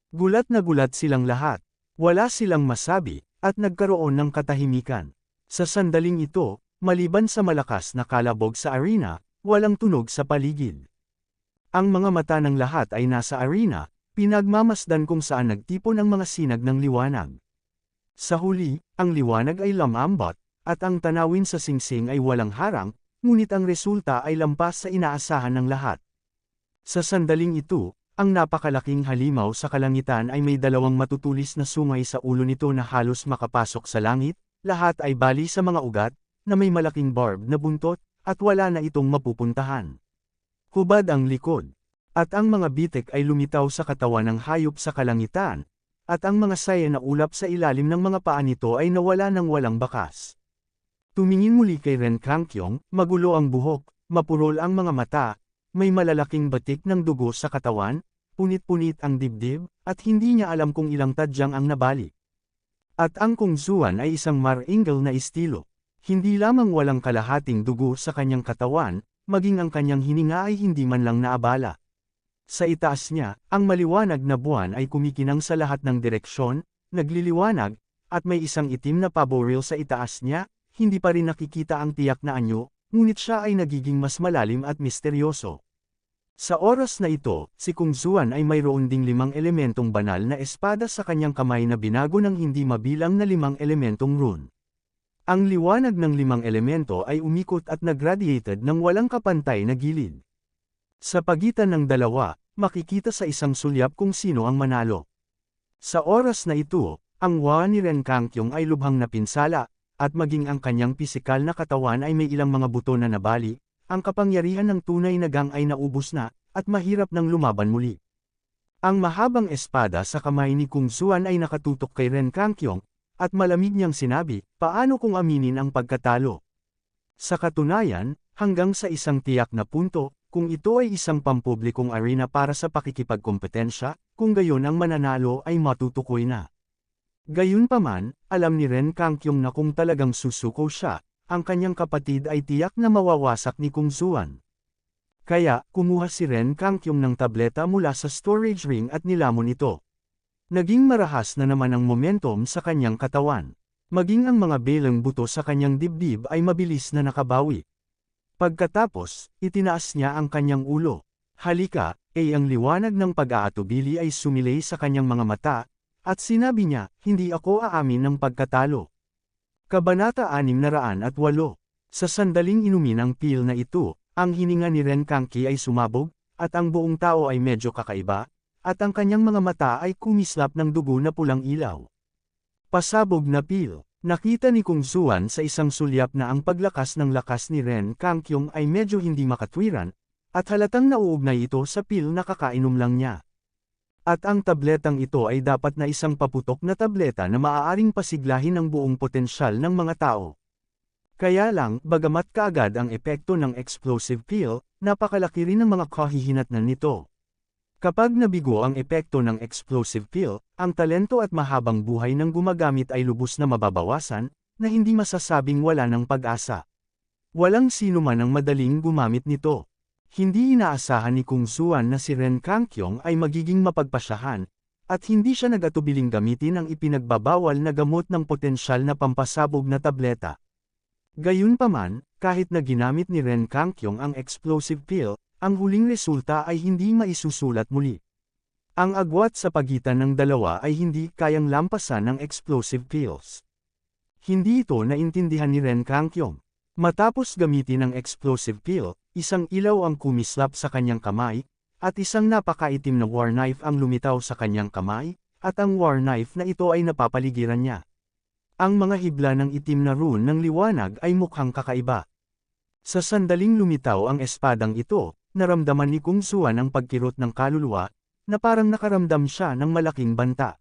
Gulat na gulat silang lahat. Wala silang masabi, at nagkaroon ng katahimikan. Sa sandaling ito, maliban sa malakas na kalabog sa arena, walang tunog sa paligid. Ang mga mata ng lahat ay nasa arena, pinagmamasdan kung saan nagtipon ang mga sinag ng liwanag. Sa huli, ang liwanag ay lamambot, at ang tanawin sa singsing ay walang harang, ngunit ang resulta ay lampas sa inaasahan ng lahat. Sa sandaling ito, ang napakalaking halimaw sa kalangitan ay may 2 matutulis na sungay sa ulo nito na halos makapasok sa langit, lahat ay bali sa mga ugat, na may malaking barb na buntot, at wala na itong mapupuntahan. Hubad ang likod, at ang mga bitik ay lumitaw sa katawan ng hayop sa kalangitan, at ang mga saya na ulap sa ilalim ng mga paa nito ay nawala ng walang bakas. Tumingin muli kay Ren Kangkyong, magulo ang buhok, mapurol ang mga mata, may malalaking batik ng dugo sa katawan, punit-punit ang dibdib, at hindi niya alam kung ilang tadyang ang nabali. At ang Kung Zuan ay isang maringal na estilo. Hindi lamang walang kalahating dugo sa kanyang katawan, maging ang kanyang hininga ay hindi man lang naabala. Sa itaas niya, ang maliwanag na buwan ay kumikinang sa lahat ng direksyon, nagliliwanag, at may isang itim na paboril sa itaas niya, hindi pa rin nakikita ang tiyak na anyo, ngunit siya ay nagiging mas malalim at misteryoso. Sa oras na ito, si Kung Zuan ay mayroon ding 5 elementong banal na espada sa kanyang kamay na binago ng hindi mabilang na 5 elementong rune. Ang liwanag ng 5 elemento ay umikot at nagradiated ng walang kapantay na gilid. Sa pagitan ng dalawa, makikita sa isang sulyap kung sino ang manalo. Sa oras na ito, ang wa ni Ren Kangkyong ay lubhang napinsala, at maging ang kanyang pisikal na katawan ay may ilang mga buto na nabali, ang kapangyarihan ng tunay na gang ay naubos na, at mahirap nang lumaban muli. Ang mahabang espada sa kamay ni Kung Zuan ay nakatutok kay Ren Kangkyong, at malamig niyang sinabi, paano kung aminin ang pagkatalo? Sa katunayan, hanggang sa isang tiyak na punto, kung ito ay isang pampublikong arena para sa pakikipagkompetensya, kung gayon ang mananalo ay matutukoy na. Gayunpaman, alam ni Ren Kangkyong na kung talagang susuko siya, ang kanyang kapatid ay tiyak na mawawasak ni Kung Zuan. Kaya, kumuha si Ren Kangkyong ng tableta mula sa storage ring at nilamon ito. Naging marahas na naman ang momentum sa kanyang katawan. Maging ang mga belang buto sa kanyang dibdib ay mabilis na nakabawi. Pagkatapos, itinaas niya ang kanyang ulo. Halika, ang liwanag ng pag-aatubili ay sumilay sa kanyang mga mata, at sinabi niya, hindi ako aamin ng pagkatalo. Kabanata 608. Sa sandaling inumin ang pil na ito, ang hininga ni Ren Kangki ay sumabog, at ang buong tao ay medyo kakaiba, at ang kanyang mga mata ay kumislap ng dugo na pulang ilaw. Pasabog na pil. Nakita ni Kung Zuan sa isang sulyap na ang paglakas ng lakas ni Ren Kangkyong ay medyo hindi makatwiran, at halatang nauugnay ito sa pil na kakainom lang niya. At ang tabletang ito ay dapat na isang paputok na tableta na maaaring pasiglahin ang buong potensyal ng mga tao. Kaya lang, bagamat kaagad ang epekto ng explosive pill, napakalaki rin ang mga kahihinatnan nito. Kapag nabigo ang epekto ng explosive pill, ang talento at mahabang buhay ng gumagamit ay lubos na mababawasan, na hindi masasabing wala ng pag-asa. Walang sino man ang madaling gumamit nito. Hindi inaasahan ni Kung Zuan na si Ren Kangkyong ay magiging mapagpasyahan, at hindi siya nag-atubiling gamitin ang ipinagbabawal na gamot ng potensyal na pampasabog na tableta. Gayunpaman, kahit na ginamit ni Ren Kangkyong ang explosive pill, ang huling resulta ay hindi maisusulat muli. Ang agwat sa pagitan ng dalawa ay hindi kayang lampasan ng explosive pills. Hindi ito naintindihan ni Ren Kangkyong. Matapos gamitin ang explosive pill, isang ilaw ang kumislap sa kanyang kamay, at isang napakaitim na war knife ang lumitaw sa kanyang kamay, at ang war knife na ito ay napapaligiran niya. Ang mga hibla ng itim na rune ng liwanag ay mukhang kakaiba. Sa sandaling lumitaw ang espadang ito, naramdaman ni Kung Zuan ang pagkirot ng kaluluwa, na parang nakaramdam siya ng malaking banta.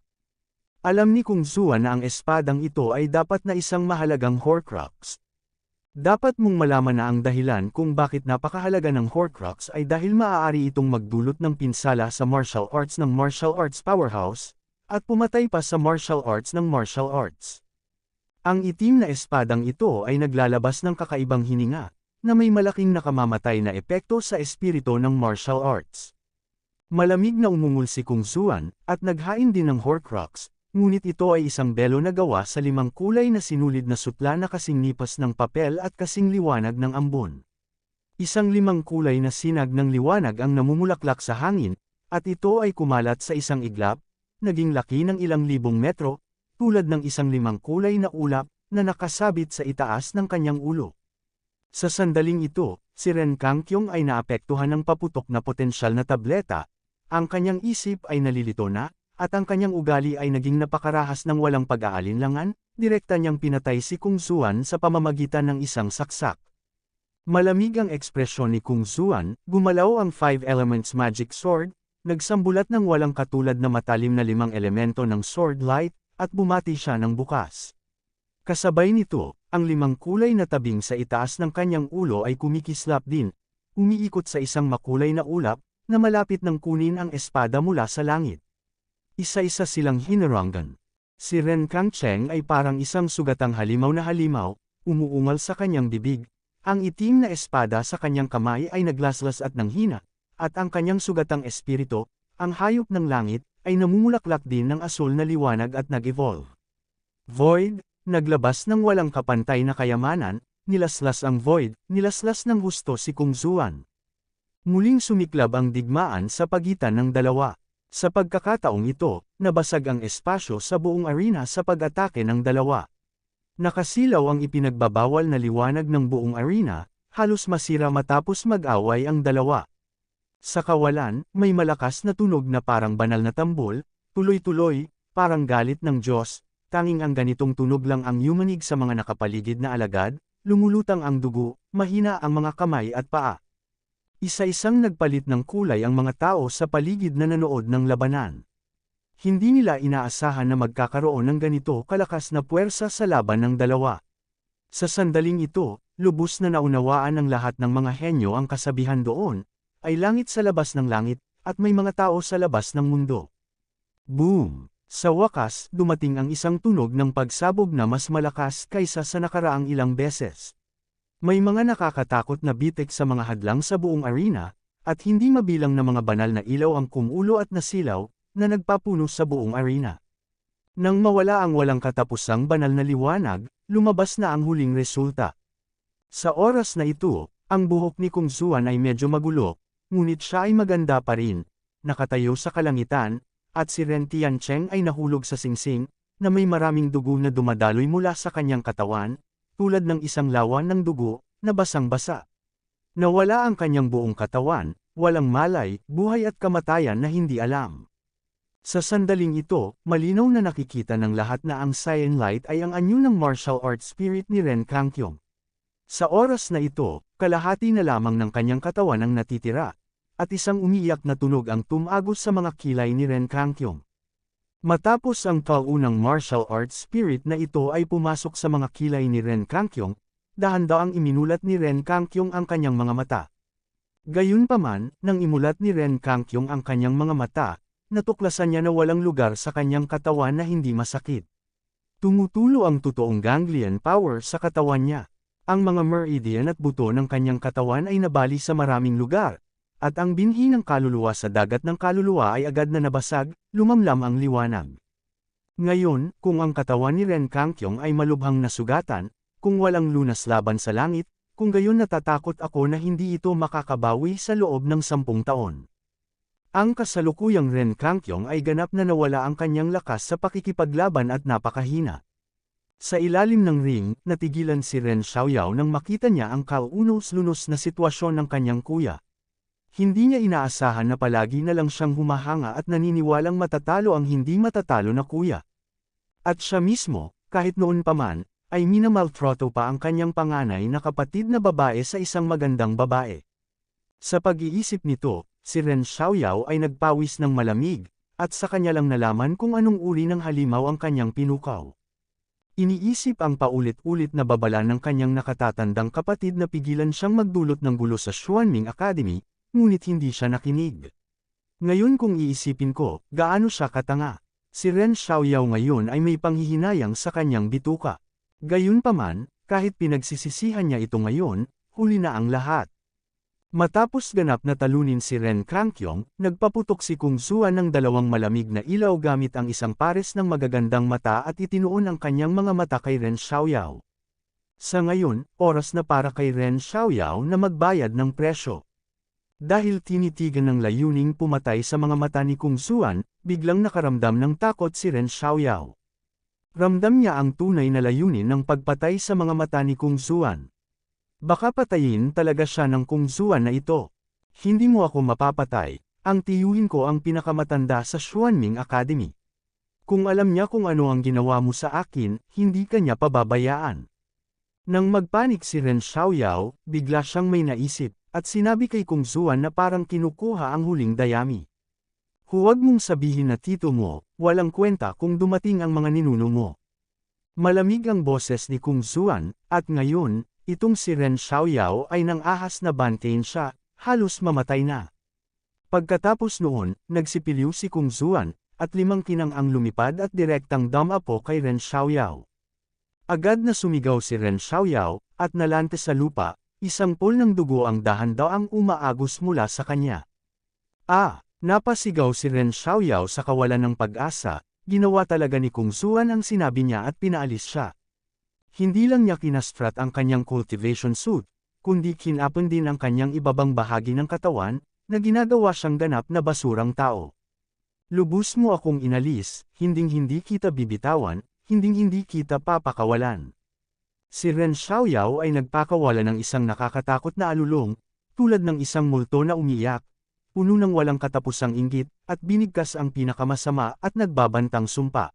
Alam ni Kung Zuan na ang espadang ito ay dapat na isang mahalagang Horcrux. Dapat mong malaman na ang dahilan kung bakit napakahalaga ng Horcrux ay dahil maaari itong magdulot ng pinsala sa martial arts ng martial arts powerhouse, at pumatay pa sa martial arts ng martial arts. Ang itim na espadang ito ay naglalabas ng kakaibang hininga, na may malaking nakamamatay na epekto sa espiritu ng martial arts. Malamig na umungol si Kung Zuan, at naghain din ng Horcrux, ngunit ito ay isang belo na gawa sa 5 kulay na sinulid na sutla na kasing nipas ng papel at kasing liwanag ng ambon. Isang 5 kulay na sinag ng liwanag ang namumulaklak sa hangin, at ito ay kumalat sa isang iglap, naging laki ng ilang libong metro, tulad ng isang 5 kulay na ulap, na nakasabit sa itaas ng kanyang ulo. Sa sandaling ito, si Ren Kangkyong ay naapektuhan ng paputok na potensyal na tableta, ang kanyang isip ay nalilito na, at ang kanyang ugali ay naging napakarahas ng walang pag-aalinlangan, direkta niyang pinatay si Kung Zuan sa pamamagitan ng isang saksak. Malamig ang ekspresyon ni Kung Zuan, gumalaw ang 5 Elements Magic Sword, nagsambulat ng walang katulad na matalim na 5 elemento ng sword light, at bumati siya ng bukas. Kasabay nito, ang 5 kulay na tabing sa itaas ng kanyang ulo ay kumikislap din, umiikot sa isang makulay na ulap, na malapit ng kunin ang espada mula sa langit. Isa-isa silang hinaranggan. Si Ren Kangcheng ay parang isang sugatang halimaw na halimaw, umuungal sa kanyang bibig, ang itim na espada sa kanyang kamay ay naglaslas at nanghina, at ang kanyang sugatang espiritu, ang hayop ng langit, ay namumulaklak din ng asul na liwanag at nag-evolve. Void, naglabas ng walang kapantay na kayamanan, nilaslas ang Void, nilaslas ng husto si Kung Zuan. Muling sumiklab ang digmaan sa pagitan ng dalawa. Sa pagkakataong ito, nabasag ang espasyo sa buong arena sa pag-atake ng dalawa. Nakasilaw ang ipinagbabawal na liwanag ng buong arena, halos masira matapos mag-away ang dalawa. Sa kawalan, may malakas na tunog na parang banal na tambol, tuloy-tuloy, parang galit ng Diyos, tanging ang ganitong tunog lang ang yumanig sa mga nakapaligid na alagad, lumulutang ang dugo, mahina ang mga kamay at paa. Isa-isang nagpalit ng kulay ang mga tao sa paligid na nanood ng labanan. Hindi nila inaasahan na magkakaroon ng ganito kalakas na puwersa sa laban ng dalawa. Sa sandaling ito, lubos na naunawaan ng lahat ng mga henyo ang kasabihan doon, ay langit sa labas ng langit, at may mga tao sa labas ng mundo. Boom! Sa wakas, dumating ang isang tunog ng pagsabog na mas malakas kaysa sa nakaraang ilang beses. May mga nakakatakot na bitik sa mga hadlang sa buong arena, at hindi mabilang na mga banal na ilaw ang kumulo at nasilaw, na nagpapuno sa buong arena. Nang mawala ang walang katapusang banal na liwanag, lumabas na ang huling resulta. Sa oras na ito, ang buhok ni Kung Zuan ay medyo magulo, ngunit siya ay maganda pa rin, nakatayo sa kalangitan, at si Ren Tiancheng ay nahulog sa singsing, na may maraming dugo na dumadaloy mula sa kanyang katawan, tulad ng isang lawan ng dugo, na basang-basa. Nawala ang kanyang buong katawan, walang malay, buhay at kamatayan na hindi alam. Sa sandaling ito, malinaw na nakikita ng lahat na ang Cyan Light ay ang anyo ng martial arts spirit ni Ren Kangkyong. Sa oras na ito, kalahati na lamang ng kanyang katawan ang natitira, at isang umiiyak na tunog ang tumagos sa mga kilay ni Ren Kangkyong. Matapos ang taunang martial arts spirit na ito ay pumasok sa mga kilay ni Ren Kangkyong, dahan-daang iminulat ni Ren Kangkyong ang kanyang mga mata. Gayunpaman, nang imulat ni Ren Kangkyong ang kanyang mga mata, natuklasan niya na walang lugar sa kanyang katawan na hindi masakit. Tumutulo ang totoong ganglion power sa katawan niya. Ang mga meridian at buto ng kanyang katawan ay nabali sa maraming lugar, at ang binhi ng kaluluwa sa dagat ng kaluluwa ay agad na nabasag, lumamlam ang liwanag. Ngayon, kung ang katawan ni Ren Kangkyong ay malubhang nasugatan, kung walang lunas laban sa langit, kung gayon natatakot ako na hindi ito makakabawi sa loob ng 10 taon. Ang kasalukuyang Ren Kangkyong ay ganap na nawala ang kanyang lakas sa pakikipaglaban at napakahina. Sa ilalim ng ring, natigilan si Ren Xiaoyao nang makita niya ang kaunos-lunos na sitwasyon ng kanyang kuya. Hindi niya inaasahan na palagi na lang siyang humahanga at naniniwalang matatalo ang hindi matatalo na kuya. At siya mismo, kahit noon pa man, ay minamaltrato pa ang kanyang panganay na kapatid na babae sa isang magandang babae. Sa pag-iisip nito, si Ren Xiaoyao ay nagpawis ng malamig, at sa kanya lang nalaman kung anong uri ng halimaw ang kanyang pinukaw. Iniisip ang paulit-ulit na babala ng kanyang nakatatandang kapatid na pigilan siyang magdulot ng gulo sa Xuanming Academy, ngunit hindi siya nakinig. Ngayon kung iisipin ko, gaano siya katanga. Si Ren Xiaoyao ngayon ay may panghihinayang sa kanyang bituka. Gayunpaman, kahit pinagsisisihan niya ito ngayon, huli na ang lahat. Matapos ganap na talunin si Ren Kangkyong, nagpaputok si Kung Zuan ng dalawang malamig na ilaw gamit ang isang pares ng magagandang mata at itinuon ang kanyang mga mata kay Ren Xiaoyao. Sa ngayon, oras na para kay Ren Xiaoyao na magbayad ng presyo. Dahil tinitigan ng layuning pumatay sa mga mata ni Kung Zuan, biglang nakaramdam ng takot si Ren Xiaoyao. Ramdam niya ang tunay na layunin ng pagpatay sa mga mata ni Kung Zuan. Baka patayin talaga siya ng Kung Zuan na ito. Hindi mo ako mapapatay, ang tiyuhin ko ang pinakamatanda sa Xuanming Academy. Kung alam niya kung ano ang ginawa mo sa akin, hindi ka niya pababayaan. Nang magpanik si Ren Xiaoyao, bigla siyang may naisip, at sinabi kay Kung Zuan na parang kinukuha ang huling dayami. Huwag mong sabihin na tito mo, walang kwenta kung dumating ang mga ninuno mo. Malamig ang boses ni Kung Zuan, at ngayon, itong si Ren Xiaoyao ay nang ahas na bantayin siya, halos mamatay na. Pagkatapos noon, nagsipiliw si Kung Zuan, at 5 kinang ang lumipad at direktang damapo kay Ren Xiaoyao. Agad na sumigaw si Ren Xiaoyao, at nalante sa lupa, isang pool ng dugo ang dahan-daang umaagos mula sa kanya. Napasigaw si Ren Xiaoyao sa kawalan ng pag-asa, ginawa talaga ni Kung Zuan ang sinabi niya at pinaalis siya. Hindi lang niya kinastrat ang kanyang cultivation suit, kundi kinapon din ang kanyang ibabang bahagi ng katawan, na ginagawa siyang ganap na basurang tao. Lubos mo akong inalis, hinding-hindi kita bibitawan, hinding-hindi kita papakawalan. Si Ren Xiaoyao ay nagpakawala ng isang nakakatakot na alulong, tulad ng isang multo na umiiyak, puno ng walang katapusang inggit, at binigkas ang pinakamasama at nagbabantang sumpa.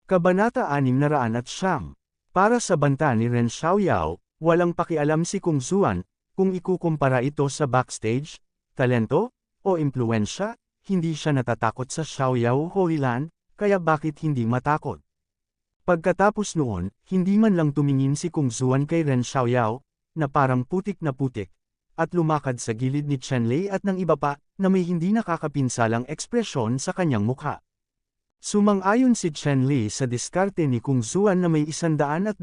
Kabanata 609. Para sa banta ni Ren Xiaoyao, walang pakialam si Kung Zuan, kung ikukumpara ito sa backstage, talento, o impluensya, hindi siya natatakot sa Xiaoyao Holy Land, kaya bakit hindi matakot? Pagkatapos noon, hindi man lang tumingin si Kung Zuan kay Ren Xiaoyao, na parang putik na putik, at lumakad sa gilid ni Chenlei at ng iba pa, na may hindi nakakapinsalang ekspresyon sa kanyang mukha. Sumang-ayon si Chenlei sa diskarte ni Kung Zuan na may 120,000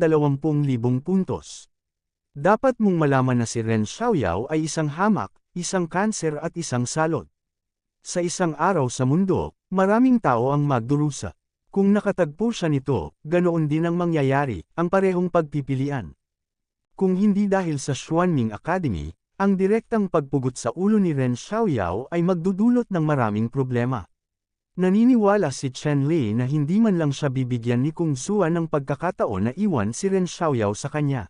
puntos. Dapat mong malaman na si Ren Xiaoyao ay isang hamak, isang kanser at isang salot. Sa isang araw sa mundo, maraming tao ang magdurusa. Kung nakatagpo siya nito, ganoon din ang mangyayari, ang parehong pagpipilian. Kung hindi dahil sa Xuanming Academy, ang direktang pagpugot sa ulo ni Ren Xiaoyao ay magdudulot ng maraming problema. Naniniwala si Chenlei na hindi man lang siya bibigyan ni Kung Zuan ng pagkakataon na iwan si Ren Xiaoyao sa kanya.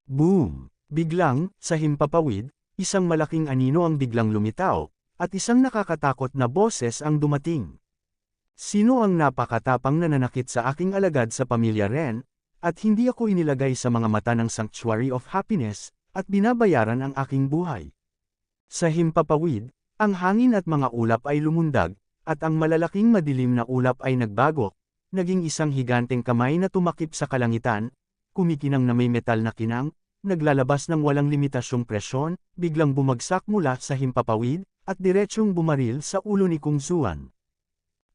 Boom! Biglang, sa himpapawid, isang malaking anino ang biglang lumitaw, at isang nakakatakot na boses ang dumating. Sino ang napakatapang nananakit sa aking alagad sa pamilya Ren, at hindi ako inilagay sa mga mata ng Sanctuary of Happiness, at binabayaran ang aking buhay? Sa himpapawid, ang hangin at mga ulap ay lumundag, at ang malalaking madilim na ulap ay nagbago, naging isang higanteng kamay na tumakip sa kalangitan, kumikinang na may metal na kinang, naglalabas ng walang limitasyong presyon, biglang bumagsak mula sa himpapawid, at diretsyong bumaril sa ulo ni Kung Zuan.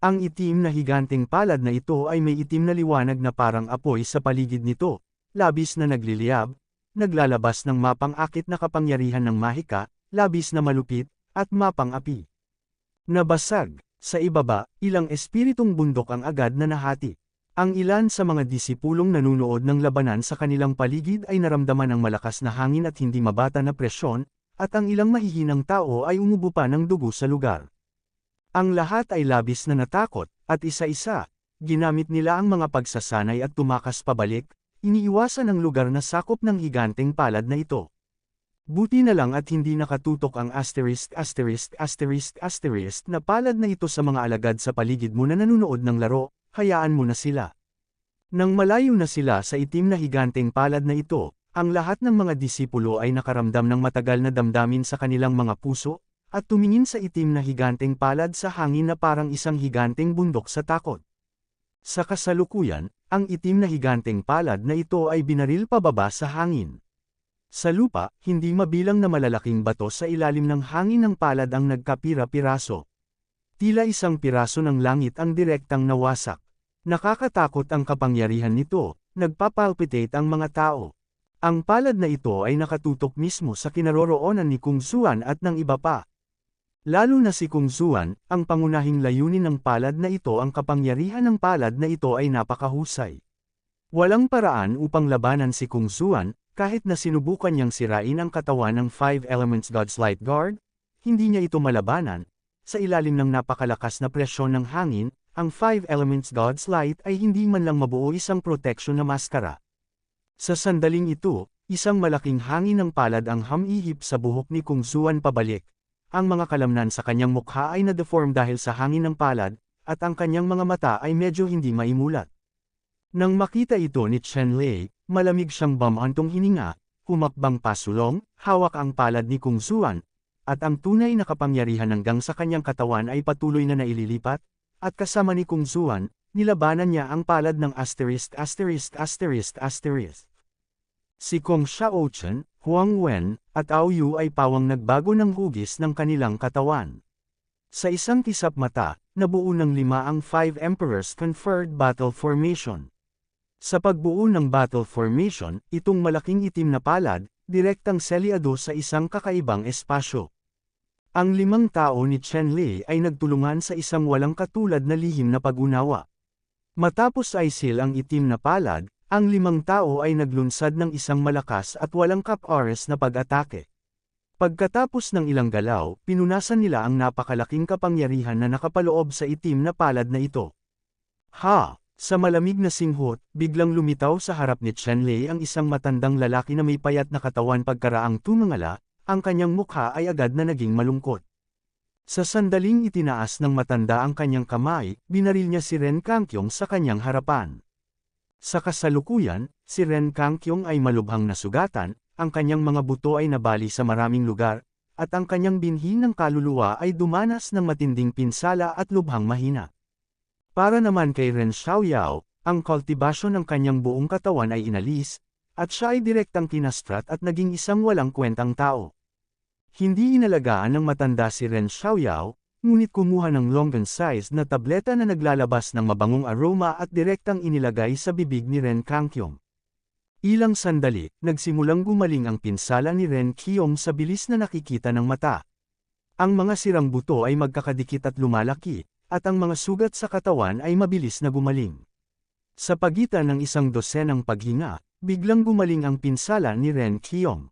Ang itim na higanteng palad na ito ay may itim na liwanag na parang apoy sa paligid nito, labis na nagliliyab, naglalabas ng mapang-akit na kapangyarihan ng mahika, labis na malupit, at mapang-api. Nabasag, sa ibaba, ilang espiritong bundok ang agad na nahati. Ang ilan sa mga disipulong nanunood ng labanan sa kanilang paligid ay naramdaman ng malakas na hangin at hindi mabata na presyon, at ang ilang mahihinang tao ay umubo pa ng dugo sa lugar. Ang lahat ay labis na natakot, at isa-isa, ginamit nila ang mga pagsasanay at tumakas pabalik, iniiwasan ang lugar na sakop ng higanteng palad na ito. Buti na lang at hindi nakatutok ang **** na palad na ito sa mga alagad sa paligid mo na nanunood ng laro, hayaan mo na sila. Nang malayo na sila sa itim na higanteng palad na ito, ang lahat ng mga disipulo ay nakaramdam ng matagal na damdamin sa kanilang mga puso, at tumingin sa itim na higanteng palad sa hangin na parang isang higanteng bundok sa takot. Sa kasalukuyan, ang itim na higanteng palad na ito ay binaril pababa sa hangin. Sa lupa, hindi mabilang na malalaking bato sa ilalim ng hangin ng palad ang nagkapira-piraso. Tila isang piraso ng langit ang direktang nawasak. Nakakatakot ang kapangyarihan nito, nagpapalpitate ang mga tao. Ang palad na ito ay nakatutok mismo sa kinaroroonan ni Kung Zuan at ng iba pa. Lalo na si Kung Zuan, ang pangunahing layunin ng palad na ito, ang kapangyarihan ng palad na ito ay napakahusay. Walang paraan upang labanan si Kung Zuan, kahit na sinubukan niyang sirain ang katawan ng Five Elements God's Light Guard, hindi niya ito malabanan. Sa ilalim ng napakalakas na presyon ng hangin, ang Five Elements God's Light ay hindi man lang mabuo isang proteksyon na maskara. Sa sandaling ito, isang malaking hangin ng palad ang humihip sa buhok ni Kung Zuan pabalik. Ang mga kalamnan sa kanyang mukha ay na-deform dahil sa hangin ng palad, at ang kanyang mga mata ay medyo hindi maimulat. Nang makita ito ni Chenlei, malamig siyang bumantong hininga, humakbang pasulong, hawak ang palad ni Kung Zuan, at ang tunay na kapangyarihan hanggang sa kanyang katawan ay patuloy na naililipat, at kasama ni Kung Zuan, nilabanan niya ang palad ng *********. Si Kong Xiaochen, Huang Wen, at Ao Yu ay pawang nagbago ng hugis ng kanilang katawan. Sa isang kisap mata, nabuo ng 5 ang Five Emperors Conferred Battle Formation. Sa pagbuo ng battle formation, itong malaking itim na palad, direktang selyado sa isang kakaibang espasyo. Ang 5 tao ni Chenlei ay nagtulungan sa isang walang katulad na lihim na pag-unawa. Matapos aisil ang itim na palad, ang 5 tao ay naglunsad ng isang malakas at walang kap-oras na pag-atake. Pagkatapos ng ilang galaw, pinunasan nila ang napakalaking kapangyarihan na nakapaloob sa itim na palad na ito. Ha! Sa malamig na singhot, biglang lumitaw sa harap ni Chenlei ang isang matandang lalaki na may payat na katawan. Pagkaraang tumingala, ang kanyang mukha ay agad na naging malungkot. Sa sandaling itinaas ng matanda ang kanyang kamay, binaril niya si Ren Kangkyong sa kanyang harapan. Sa kasalukuyan, si Ren Kangkyong ay malubhang nasugatan, ang kanyang mga buto ay nabali sa maraming lugar, at ang kanyang binhi ng kaluluwa ay dumanas ng matinding pinsala at lubhang mahina. Para naman kay Ren Xiaoyao, ang kultibasyon ng kanyang buong katawan ay inalis, at siya ay direktang kinastrat at naging isang walang kwentang tao. Hindi inalagaan ng matanda si Ren Xiaoyao, ngunit kumuha ng longgan-sized na tableta na naglalabas ng mabangong aroma at direktang inilagay sa bibig ni Ren Kangkyong. Ilang sandali, nagsimulang gumaling ang pinsala ni Ren Qiong sa bilis na nakikita ng mata. Ang mga sirang buto ay magkakadikit at lumalaki, at ang mga sugat sa katawan ay mabilis na gumaling. Sa pagitan ng isang dosenang paghinga, biglang gumaling ang pinsala ni Ren Qiong.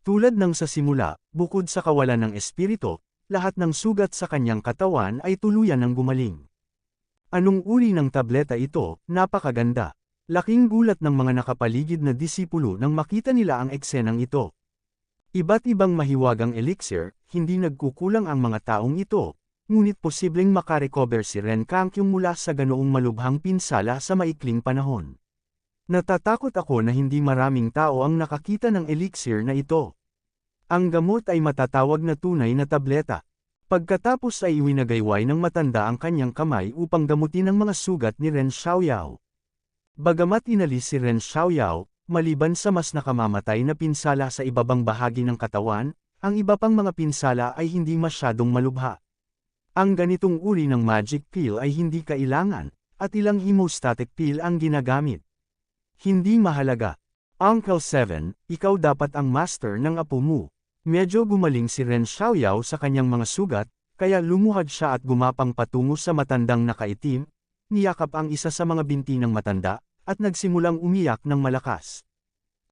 Tulad ng sa simula, bukod sa kawalan ng espiritu, lahat ng sugat sa kanyang katawan ay tuluyan ng gumaling. Anong uri ng tableta ito? Napakaganda. Laking gulat ng mga nakapaligid na disipulo nang makita nila ang eksenang ito. Iba't ibang mahiwagang elixir, hindi nagkukulang ang mga taong ito, ngunit posibleng makarecover si Ren Kangkyong mula sa ganoong malubhang pinsala sa maikling panahon. Natatakot ako na hindi maraming tao ang nakakita ng elixir na ito. Ang gamot ay matatawag na tunay na tableta. Pagkatapos ay iwinagayway ng matanda ang kanyang kamay upang gamutin ang mga sugat ni Ren Xiaoyao. Bagamat inalis si Ren Xiaoyao, maliban sa mas nakamamatay na pinsala sa ibabang bahagi ng katawan, ang iba pang mga pinsala ay hindi masyadong malubha. Ang ganitong uri ng magic pill ay hindi kailangan, at ilang hemostatic pill ang ginagamit. Hindi mahalaga. Uncle 7, ikaw dapat ang master ng apo mo. Medyo gumaling si Ren Xiaoyao sa kanyang mga sugat, kaya lumuhad siya at gumapang patungo sa matandang nakaitim, niyakap ang isa sa mga binti ng matanda, at nagsimulang umiyak ng malakas.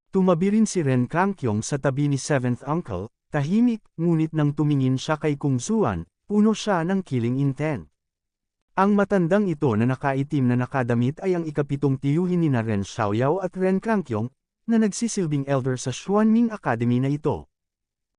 Tumabi rin si Ren Kangkyong sa tabi ni 7th Uncle, tahimik, ngunit nang tumingin siya kay Kung Zuan, puno siya ng killing intent. Ang matandang ito na nakaitim na nakadamit ay ang ikapitong tiyuhin ni Ren Xiaoyao at Ren Kangkyong, na nagsisilbing elder sa Xuanming Academy na ito.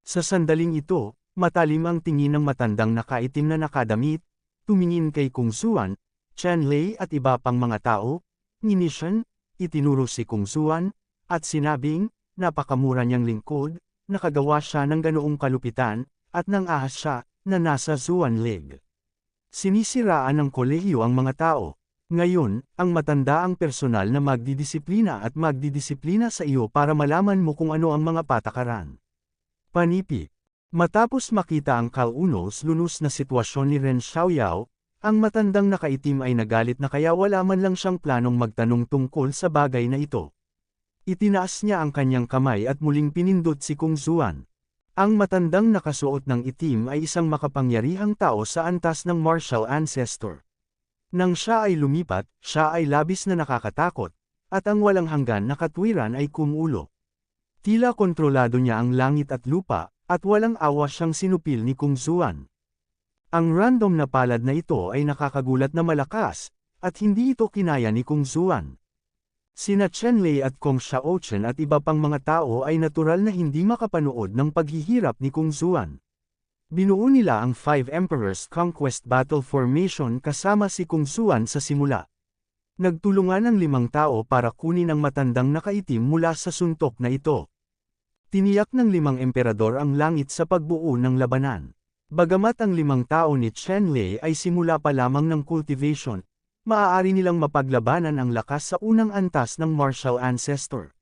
Sa sandaling ito, matalim ang tingin ng matandang nakaitim na nakadamit, tumingin kay Kung Zuan, Chen Lei at iba pang mga tao, nginisyan, itinuro si Kung Zuan, at sinabing, napakamura niyang lingkod, nakagawa siya ng ganoong kalupitan, at nang ahas siya, na nasa Zuan League. Sinisiraan ng kolehiyo ang mga tao. Ngayon, ang matanda ang personal na magdidisiplina at magdidisiplina sa iyo para malaman mo kung ano ang mga patakaran. Panipik. Matapos makita ang kalunos-lunos na sitwasyon ni Ren Xiaoyao, ang matandang nakaitim ay nagalit na kaya wala man lang siyang planong magtanong tungkol sa bagay na ito. Itinaas niya ang kanyang kamay at muling pinindot si Kung Zuan. Ang matandang nakasuot ng itim ay isang makapangyarihang tao sa antas ng martial ancestor. Nang siya ay lumipat, siya ay labis na nakakatakot, at ang walang hanggan na katwiran ay kumulo. Tila kontrolado niya ang langit at lupa, at walang awa siyang sinupil ni Kung Zuan. Ang random na palad na ito ay nakakagulat na malakas, at hindi ito kinaya ni Kung Zuan. Sina Chen Lei at Kong Xiaochen at iba pang mga tao ay natural na hindi makapanood ng paghihirap ni Kung Zuan. Binuo nila ang Five Emperors Conquest Battle Formation kasama si Kung Zuan sa simula. Nagtulungan ang 5 tao para kunin ang matandang nakaitim mula sa suntok na ito. Tiniyak ng 5 emperador ang langit sa pagbuo ng labanan. Bagamat ang 5 tao ni Chen Lei ay simula pa lamang ng cultivation, maaari nilang mapaglabanan ang lakas sa unang antas ng martial ancestor.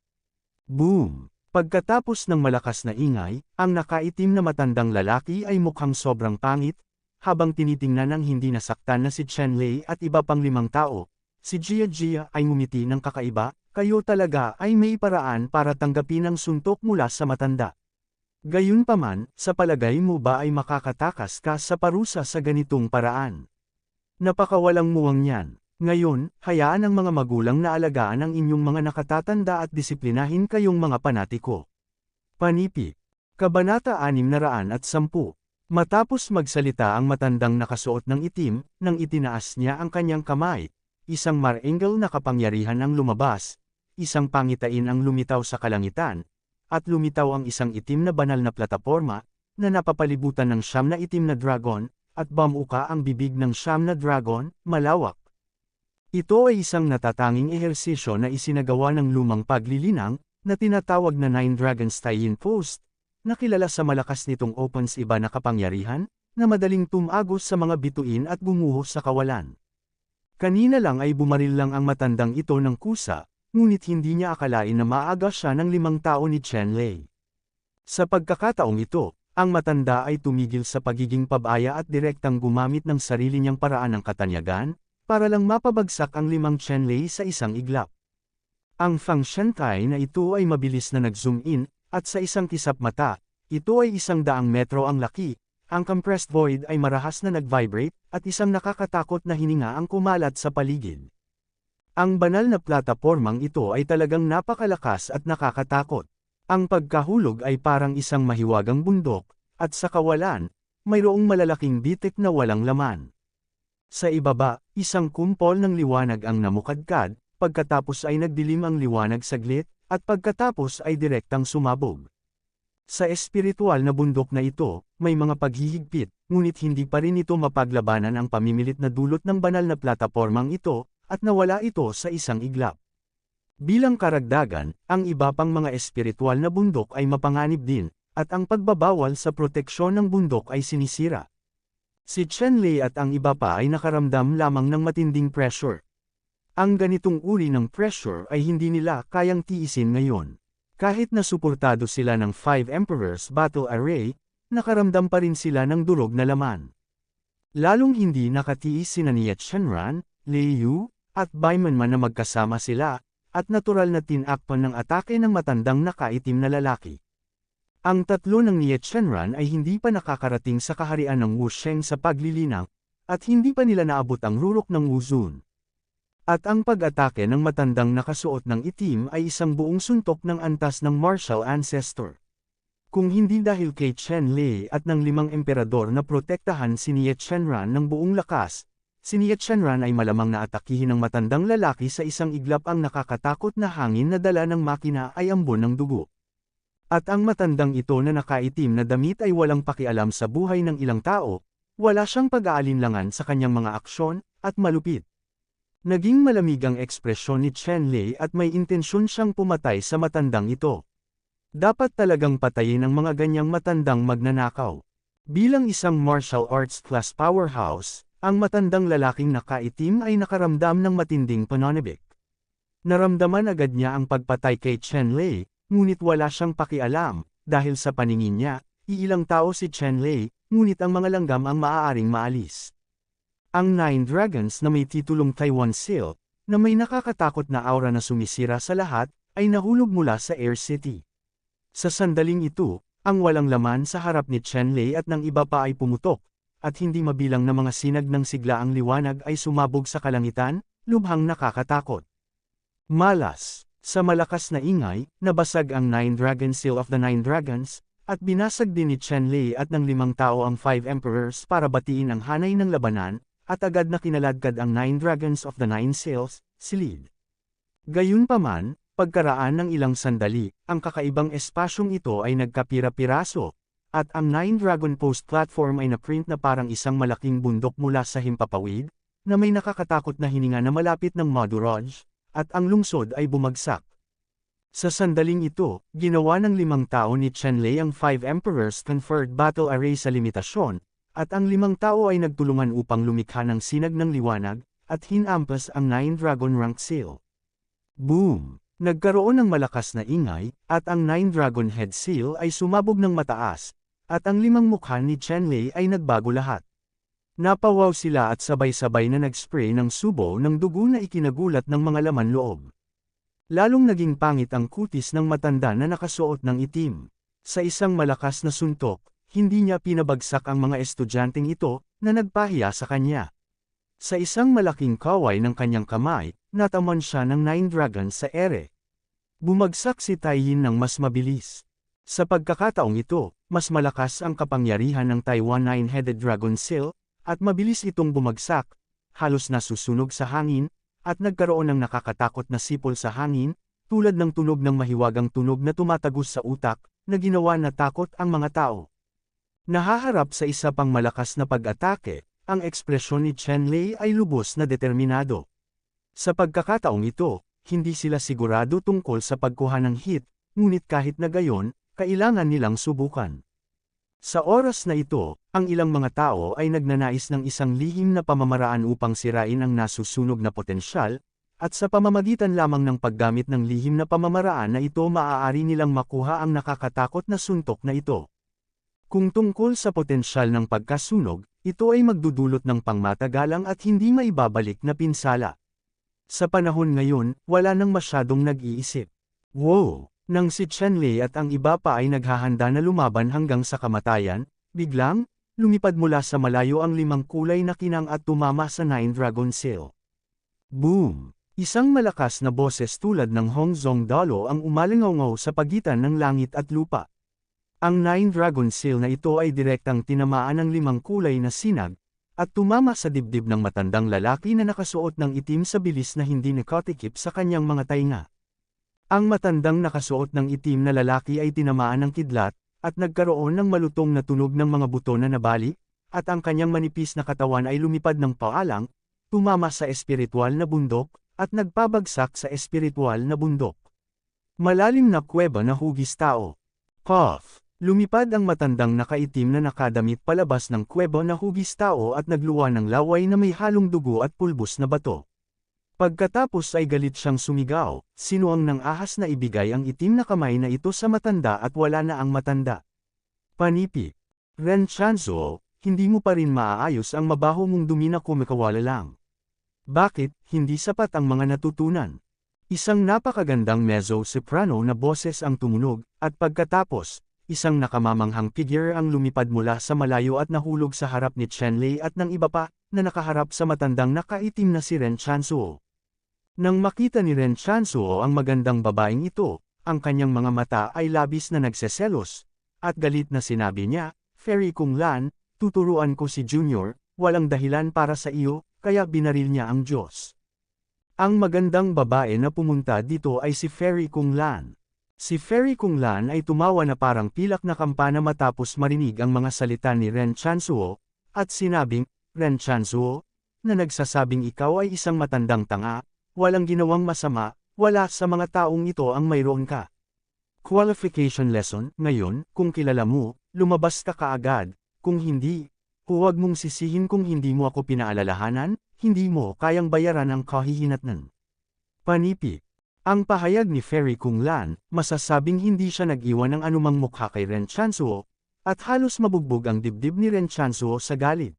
Boom! Pagkatapos ng malakas na ingay, ang nakaitim na matandang lalaki ay mukhang sobrang pangit, habang tinitingnan ng hindi nasaktan na si Chen Lei at iba pang 5 tao. Si Jia ay ngumiti ng kakaiba, kayo talaga ay may paraan para tanggapin ang suntok mula sa matanda. Gayunpaman, sa palagay mo ba ay makakatakas ka sa parusa sa ganitong paraan? Napakawalang muwang niyan. Ngayon, hayaan ang mga magulang na alagaan ang inyong mga nakatatanda at disiplinahin kayong mga panatiko. Panipik. Kabanata 610. Matapos magsalita ang matandang nakasuot ng itim, nang itinaas niya ang kanyang kamay, isang marangal na kapangyarihan ang lumabas, isang pangitain ang lumitaw sa kalangitan, at lumitaw ang isang itim na banal na plataporma, na napapalibutan ng 9 na itim na dragon, at bamuka ang bibig ng 9 na dragon, malawak. Ito ay isang natatanging ehersisyo na isinagawa ng lumang paglilinang, na tinatawag na Nine Dragons Tie-in Post, na kilala sa malakas nitong opens iba na kapangyarihan, na madaling tumagos sa mga bituin at gumuho sa kawalan. Kanina lang ay bumaril lang ang matandang ito ng kusa, ngunit hindi niya akalain na maaga siya ng 5 tao ni Chen Lei. Sa pagkakataong ito, Ang matanda ay tumigil sa pagiging pabaya at direktang gumamit ng sarili niyang paraan ng katanyagan, para lang mapabagsak ang 5 Chenlei sa isang iglap. Ang Fang Shentai na ito ay mabilis na nag-zoom in, at sa isang kisap mata, ito ay 100 metro ang laki, ang compressed void ay marahas na nag-vibrate, at isang nakakatakot na hininga ang kumalat sa paligid. Ang banal na platapormang ito ay talagang napakalakas at nakakatakot. Ang pagkahulog ay parang isang mahiwagang bundok, at sa kawalan, mayroong malalaking bitik na walang laman. Sa ibaba, isang kumpol ng liwanag ang namukadkad, pagkatapos ay nagdilim ang liwanag saglit, at pagkatapos ay direktang sumabog. Sa espiritual na bundok na ito, may mga paghihigpit, ngunit hindi pa rin ito mapaglabanan ang pamimilit na dulot ng banal na platapormang ito, at nawala ito sa isang iglap. Bilang karagdagan, ang iba pang mga espiritual na bundok ay mapanganib din, at ang pagbabawal sa proteksyon ng bundok ay sinisira. Si Chenlei at ang iba pa ay nakaramdam lamang ng matinding pressure. Ang ganitong uri ng pressure ay hindi nila kayang tiisin ngayon. Kahit na suportado sila ng 5 Emperors Battle Array, nakaramdam pa rin sila ng durog na laman. Lalong hindi nakatiis sina Niet Shenran, Lei Yu, at Baimanman na magkasama sila, at natural na tinakpan ng atake ng matandang nakaitim na lalaki. Ang tatlo ng Niet Shenran ay hindi pa nakakarating sa kaharian ng Wusheng sa paglilinang, at hindi pa nila naabot ang rurok ng Wuzun. At ang pag-atake ng matandang nakasuot ng itim ay isang buong suntok ng antas ng martial ancestor. Kung hindi dahil kay Chenlei at ng 5 emperador na protektahan si Niet Shenran ng buong lakas, si Niet Shenran ay malamang na atakihin ng matandang lalaki sa isang iglap. Ang nakakatakot na hangin na dala ng makina ay ambon ng dugo. At ang matandang ito na nakaitim na damit ay walang pakialam sa buhay ng ilang tao, wala siyang pag-aalinlangan sa kanyang mga aksyon, at malupit. Naging malamig ang ekspresyon ni Chenlei at may intensyon siyang pumatay sa matandang ito. Dapat talagang patayin ang mga ganyang matandang magnanakaw. Bilang isang martial arts class powerhouse, ang matandang lalaking nakaitim ay nakaramdam ng matinding pananabik. Naramdaman agad niya ang pagpatay kay Chenlei, ngunit wala siyang pakialam, dahil sa paningin niya, iilang tao si Chenlei, ngunit ang mga langgam ang maaaring maalis. Ang 9 Dragons na may titulong Taiwan Seal, na may nakakatakot na aura na sumisira sa lahat, ay nahulog mula sa Air City. Sa sandaling ito, ang walang laman sa harap ni Chenlei at ng iba pa ay pumutok, at hindi mabilang na mga sinag ng sigla ang liwanag ay sumabog sa kalangitan, lubhang nakakatakot. Malas, sa malakas na ingay, nabasag ang 9 Dragon Seal of the 9 Dragons, at binasag din ni Chenlei at ng 5 tao ang 5 Emperors para batiin ang hanay ng labanan, at agad na kinaladkad ang 9 Dragons of the 9 Seals, silid. Gayunpaman, pagkaraan ng ilang sandali, ang kakaibang espasyong ito ay nagkapira-piraso, at ang 9 Dragon Post platform ay naprint na parang isang malaking bundok mula sa himpapawid, na may nakakatakot na hininga na malapit ng Maduraj, at ang lungsod ay bumagsak. Sa sandaling ito, ginawa ng 5 tao ni Chenlei ang 5 Emperors Conferred Battle Array sa limitasyon, at ang 5 tao ay nagtulungan upang lumikha ng sinag ng liwanag, at hinampas ang 9 Dragon Rank Seal. Boom! Nagkaroon ng malakas na ingay, at ang 9 Dragon Head Seal ay sumabog ng mataas, at ang 5 mukha ni Chenlei ay nagbago lahat. Napawaw sila at sabay-sabay na nag-spray ng subo ng dugo na ikinagulat ng mga laman loob. Lalong naging pangit ang kutis ng matanda na nakasuot ng itim. Sa isang malakas na suntok, hindi niya pinabagsak ang mga estudyanteng ito, na nagpahiya sa kanya. Sa isang malaking kaway ng kanyang kamay, nataman siya ng 9 dragons sa ere. Bumagsak si Taiyin ng mas mabilis. Sa pagkakataong ito, mas malakas ang kapangyarihan ng Taiwan 9-headed Dragon Seal, at mabilis itong bumagsak, halos nasusunog sa hangin, at nagkaroon ng nakakatakot na sipol sa hangin, tulad ng tunog ng mahiwagang tunog na tumatagos sa utak, na ginawa na takot ang mga tao. Nahaharap sa isa pang malakas na pag-atake, ang ekspresyon ni Chenlei ay lubos na determinado. Sa pagkakataong ito, hindi sila sigurado tungkol sa pagkuha ng hit, ngunit kahit na gayon, kailangan nilang subukan. Sa oras na ito, ang ilang mga tao ay nagnanais ng isang lihim na pamamaraan upang sirain ang nasusunog na potensyal, at sa pamamagitan lamang ng paggamit ng lihim na pamamaraan na ito maaari nilang makuha ang nakakatakot na suntok na ito. Kung tungkol sa potensyal ng pagkasunog, ito ay magdudulot ng pangmatagalang at hindi maibabalik na pinsala. Sa panahon ngayon, wala nang masyadong nag-iisip. Wow! Nang si Chenlei at ang iba pa ay naghahanda na lumaban hanggang sa kamatayan, biglang, lumipad mula sa malayo ang 5 kulay na kinang at tumama sa 9 Dragon Sail. Boom! Isang malakas na boses tulad ng Hongzong Dalo ang umalingaw sa pagitan ng langit at lupa. Ang 9 Dragon Sail na ito ay direktang tinamaan ng 5 kulay na sinag, at tumama sa dibdib ng matandang lalaki na nakasuot ng itim sa bilis na hindi nakatikip sa kanyang mga tainga. Ang matandang nakasuot ng itim na lalaki ay tinamaan ng kidlat, at nagkaroon ng malutong na tunog ng mga buto na nabali, at ang kanyang manipis na katawan ay lumipad ng paalang, tumama sa espiritual na bundok, at nagpabagsak sa espiritual na bundok. Malalim na kuweba na hugis tao. Cough! Lumipad ang matandang nakaitim na nakadamit palabas ng kuweba na hugis tao at nagluwa ng laway na may halong dugo at pulbos na bato. Pagkatapos ay galit siyang sumigaw, sinuang ng ahas na ibigay ang itim na kamay na ito sa matanda at wala na ang matanda. Panipi. Ren Chanzuo, hindi mo pa rin maaayos ang mabaho mong dumi na kumikawala lang. Bakit, hindi sapat ang mga natutunan? Isang napakagandang mezzo-soprano na boses ang tumunog, at pagkatapos, isang nakamamanghang figure ang lumipad mula sa malayo at nahulog sa harap ni Chenlei at ng iba pa, na nakaharap sa matandang nakaitim na si Ren Chanzuo. Nang makita ni Ren Chanzuo ang magandang babaeng ito, ang kanyang mga mata ay labis na nagseselos, at galit na sinabi niya, "Fairy Kung Lan, tuturuan ko si Junior, walang dahilan para sa iyo," kaya binaril niya ang Diyos. Ang magandang babae na pumunta dito ay si Fairy Kung Lan. Si Fairy Kung Lan ay tumawa na parang pilak na kampana matapos marinig ang mga salita ni Ren Chanzuo, at sinabing, "Ren Chanzuo, na nagsasabing ikaw ay isang matandang tanga, walang ginawang masama, wala sa mga taong ito ang mayroon ka." Qualification lesson, ngayon, kung kilala mo, lumabas ka kaagad, kung hindi, huwag mong sisihin kung hindi mo ako pinaalalahanan, hindi mo kayang bayaran ang kahihinatnan. Panipi. Ang pahayag ni Fairy Kung Lan, masasabing hindi siya nag-iwan ng anumang mukha kay Ren Chanzuo, at halos mabugbog ang dibdib ni Ren Chanzuo sa galit.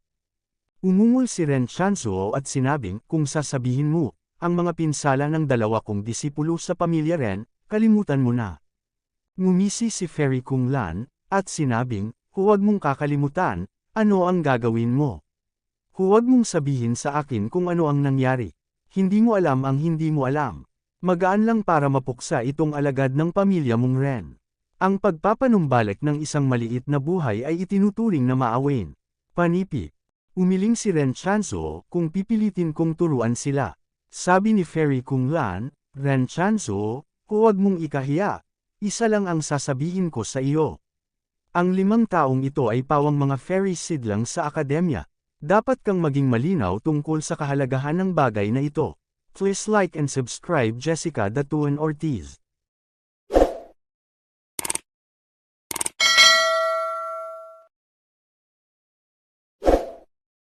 Umungol si Ren Chanzuo at sinabing, kung sasabihin mo, ang mga pinsala ng 2 kong disipulo sa pamilya Ren, kalimutan mo na. Ngumisi si Fairy Kung Lan, at sinabing, huwag mong kakalimutan, ano ang gagawin mo. Huwag mong sabihin sa akin kung ano ang nangyari. Hindi mo alam ang hindi mo alam. Magaan lang para mapuksa itong alagad ng pamilya mong Ren. Ang pagpapanumbalik ng isang maliit na buhay ay itinuturing na maawin. Panipi. Umiling si Ren Chanzuo, kung pipilitin kong turuan sila. Sabi ni Fairy Kung Lan, "Ren Chanzuo, huwag mong ikahiya. Isa lang ang sasabihin ko sa iyo. Ang 5 taong ito ay pawang mga fairy seed lang sa akademya. Dapat kang maging malinaw tungkol sa kahalagahan ng bagay na ito. Please like and subscribe Jessica Datuan Ortiz.